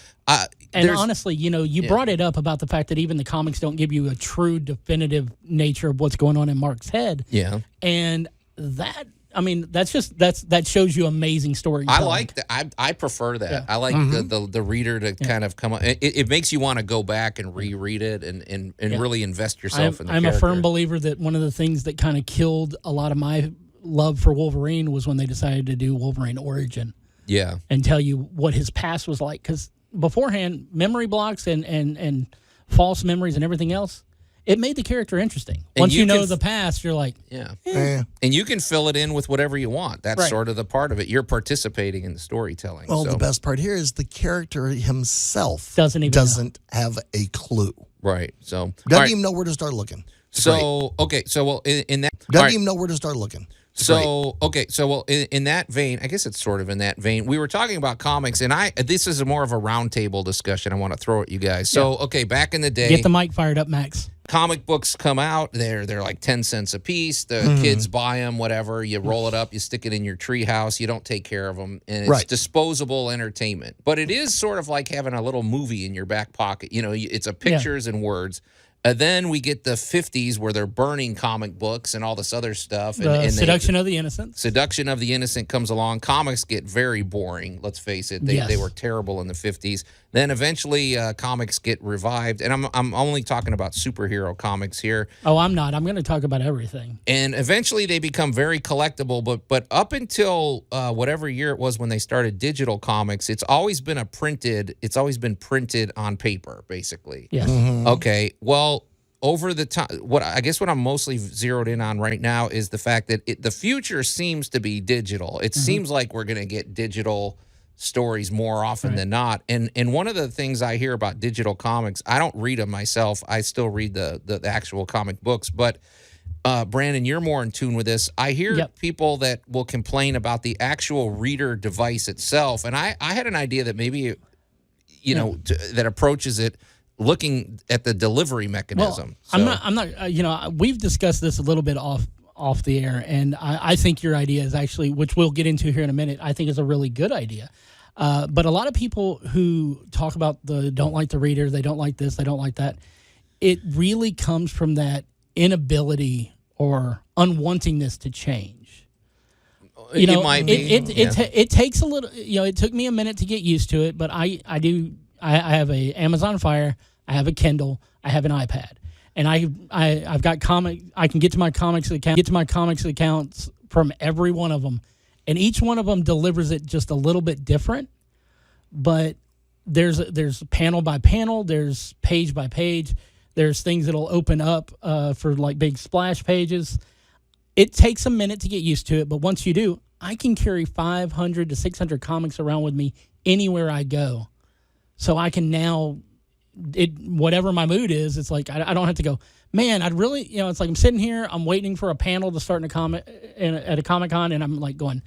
And honestly, you brought it up about the fact that even the comics don't give you a true definitive nature of what's going on in Mark's head. Yeah. And that. I mean, that shows you amazing storytelling. I like that. I prefer that. Yeah. I like the reader to kind of come up. It makes you want to go back and reread it and really invest yourself in the character. I'm a firm believer that one of the things that kind of killed a lot of my love for Wolverine was when they decided to do Wolverine Origin. Yeah. And tell you what his past was like. Because beforehand, memory blocks and false memories and everything else, it made the character interesting. Once you know the past, you're like, And you can fill it in with whatever you want. That's sort of the part of it. You're participating in the storytelling. Well, the best part here is the character himself doesn't have a clue. Right. So doesn't even know where to start looking. In that doesn't even know where to start looking. In that vein, I guess it's sort of in that vein. We were talking about comics, and this is more of a roundtable discussion I want to throw at you guys. So, back in the day, get the mic fired up, Max. Comic books come out, they're like 10 cents a piece. The kids buy them, whatever. You roll it up, you stick it in your tree house. You don't take care of them, and it's disposable entertainment. But it is sort of like having a little movie in your back pocket. It's a pictures and words. Then we get the 50s where they're burning comic books and all this other stuff. And Seduction of the Innocent. Seduction of the Innocent comes along. Comics get very boring, let's face it. They were terrible in the 50s. Then eventually comics get revived. And I'm only talking about superhero comics here. Oh, I'm not. I'm going to talk about everything. And eventually they become very collectible. But up until whatever year it was when they started digital comics, it's always been printed on paper, basically. Yes. Okay. Well, over the time, what I'm mostly zeroed in on right now is the fact that the future seems to be digital. It seems like we're going to get digital stories more often than not. And one of the things I hear about digital comics, I don't read them myself. I still read the actual comic books. But Brandon, you're more in tune with this. I hear people that will complain about the actual reader device itself. And I had an idea that maybe, that approaches it looking at the delivery mechanism. Well, I'm not. We've discussed this a little bit off the air, and I think your idea is actually, which we'll get into here in a minute, I think is a really good idea. But a lot of people who talk about don't like the reader, they don't like this, they don't like that. It really comes from that inability or unwantingness to change. It might be. It takes a little. It took me a minute to get used to it, but I have a Amazon Fire, I have a Kindle, I have an iPad, and I've got comic. I can get to my comics accounts from every one of them, and each one of them delivers it just a little bit different. But there's panel by panel, there's page by page, there's things that'll open up for like big splash pages. It takes a minute to get used to it, but once you do, I can carry 500 to 600 comics around with me anywhere I go. So I can now, whatever my mood is, it's like I don't have to go, man, I'd really, it's like I'm sitting here, I'm waiting for a panel to start at a Comic-Con, and I'm like going,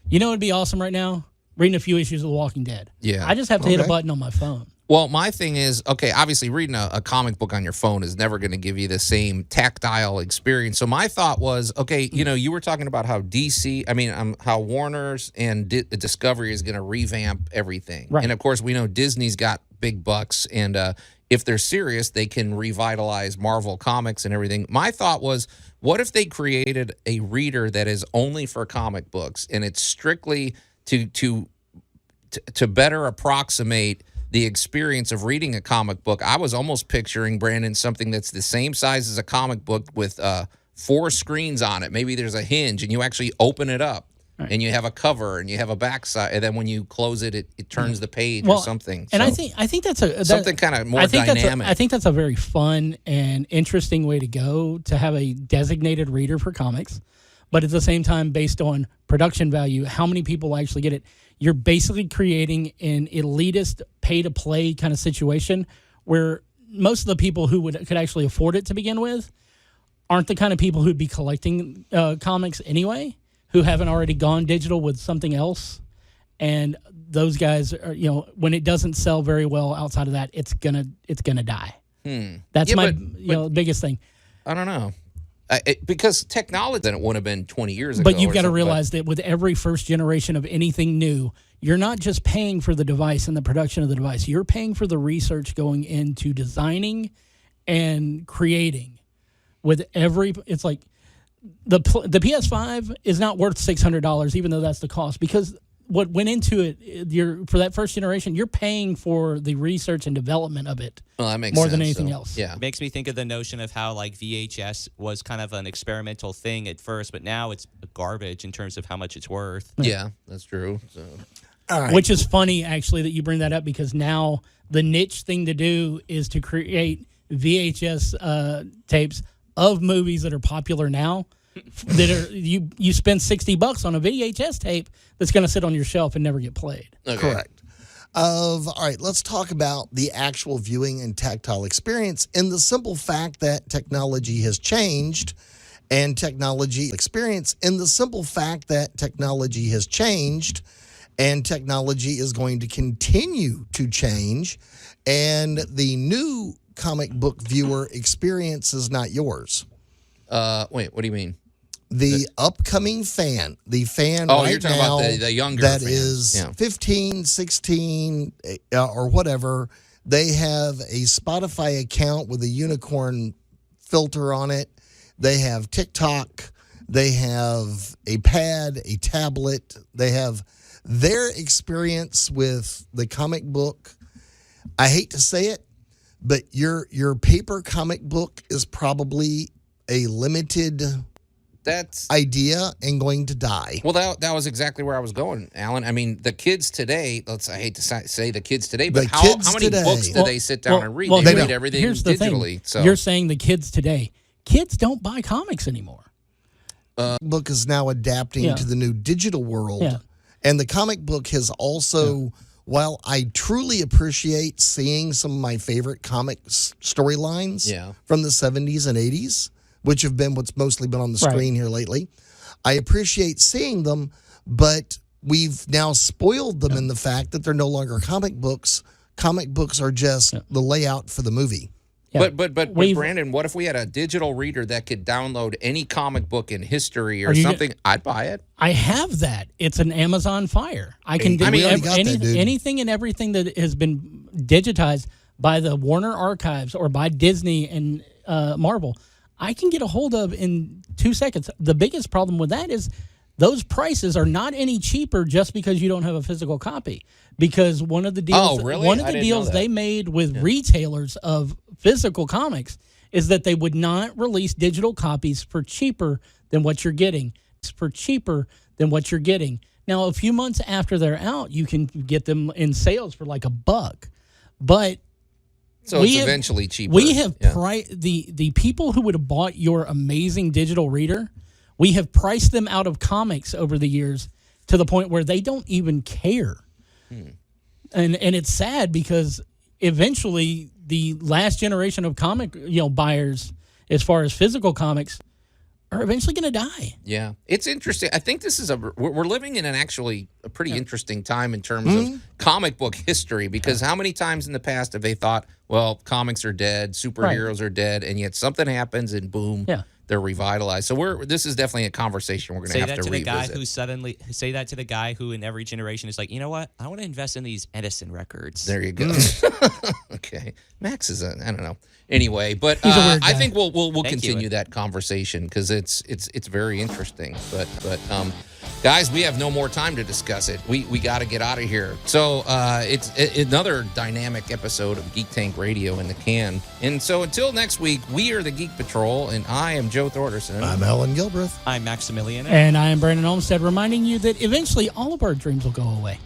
it'd be awesome right now? Reading a few issues of The Walking Dead. Yeah. I just have to hit a button on my phone. Well, my thing is, obviously reading a comic book on your phone is never going to give you the same tactile experience. So my thought was, you were talking about how how Warner's and Discovery is going to revamp everything. Right. And of course, we know Disney's got big bucks, and if they're serious, they can revitalize Marvel Comics and everything. My thought was, what if they created a reader that is only for comic books, and it's strictly to better approximate the experience of reading a comic book, I was almost picturing, Brandon, something that's the same size as a comic book with 4 screens on it. Maybe there's a hinge, and you actually open it up. Right. And you have a cover, and you have a backside, and then when you close it, it turns the page or something. And so, I think that's something kind of more dynamic. I think that's a very fun and interesting way to go, to have a designated reader for comics, but at the same time, based on production value, how many people actually get it. You're basically creating an elitist pay-to-play kind of situation where most of the people who could actually afford it to begin with aren't the kind of people who'd be collecting comics anyway, who haven't already gone digital with something else. And those guys are, when it doesn't sell very well outside of that, it's gonna die. That's biggest thing. I don't know. Because technology, then it would have been 20 years ago. But you've got to realize that with every first generation of anything new, you're not just paying for the device and the production of the device. You're paying for the research going into designing and creating. It's like the PS5 is not worth $600, even though that's the cost, because what went into it, for that first generation, you're paying for the research and development of it. Well, that makes more sense, than anything else. Yeah, it makes me think of the notion of how like VHS was kind of an experimental thing at first, but now it's garbage in terms of how much it's worth. Yeah, that's true. So. All right. Which is funny, actually, that you bring that up, because now the niche thing to do is to create VHS tapes of movies that are popular now. That are you spend $60 on a VHS tape that's going to sit on your shelf and never get played. Okay. Correct. All right, let's talk about the actual viewing and tactile experience, in the simple fact that technology has changed, and technology experience in the simple fact that technology has changed, and technology is going to continue to change, and the new comic book viewer experience is not yours. Wait, what do you mean? The upcoming fan, the fan right right you're talking now about the younger that fans. is 15, 16, or whatever, they have a Spotify account with a unicorn filter on it. They have TikTok. They have a pad, a tablet. They have their experience with the comic book. I hate to say it, but your paper comic book is probably a limited idea and going to die. Well, that was exactly where I was going, Alan. I mean, the kids today, I hate to say the kids today, but how many books do they sit down and read? They read everything digitally. So you're saying the kids today, kids don't buy comics anymore. Book is now adapting to the new digital world. Yeah. And the comic book has also, while I truly appreciate seeing some of my favorite comic storylines from the 70s and 80s, which have been what's mostly been on the screen here lately, I appreciate seeing them, but we've now spoiled them in the fact that they're no longer comic books. Comic books are just the layout for the movie. Yeah. But Brandon, what if we had a digital reader that could download any comic book in history or something? I'd buy it. I have that. It's an Amazon Fire. I can do anything and everything that has been digitized by the Warner Archives or by Disney and Marvel. I can get a hold of in 2 seconds. The biggest problem with that is those prices are not any cheaper just because you don't have a physical copy. Because one of the deals, they made with retailers of physical comics is that they would not release digital copies for cheaper than what you're getting. Now, a few months after they're out, you can get them in sales for like $1. But so it's eventually cheaper. We have the people who would have bought your amazing digital reader, we have priced them out of comics over the years to the point where they don't even care. And it's sad because eventually the last generation of comic buyers, as far as physical comics, are eventually going to die. Yeah, it's interesting. I think this is we're living in a pretty interesting time in terms of comic book history, because how many times in the past have they thought, well, comics are dead, superheroes are dead, and yet something happens and boom, revitalized. So this is definitely a conversation we're going to have to revisit. Say that to the guy who in every generation is like, you know what? I want to invest in these Edison records. There you go. Okay, Max is I don't know. Anyway, but I think we'll continue that conversation because it's very interesting. But guys, we have no more time to discuss it. We got to get out of here. So it's another dynamic episode of Geek Tank Radio in the can. And so until next week, we are the Geek Patrol, and I am Joe Thorderson. I'm Allan Gilbreth. I'm Maximilian. And I am Brandon Olmsted, reminding you that eventually all of our dreams will go away.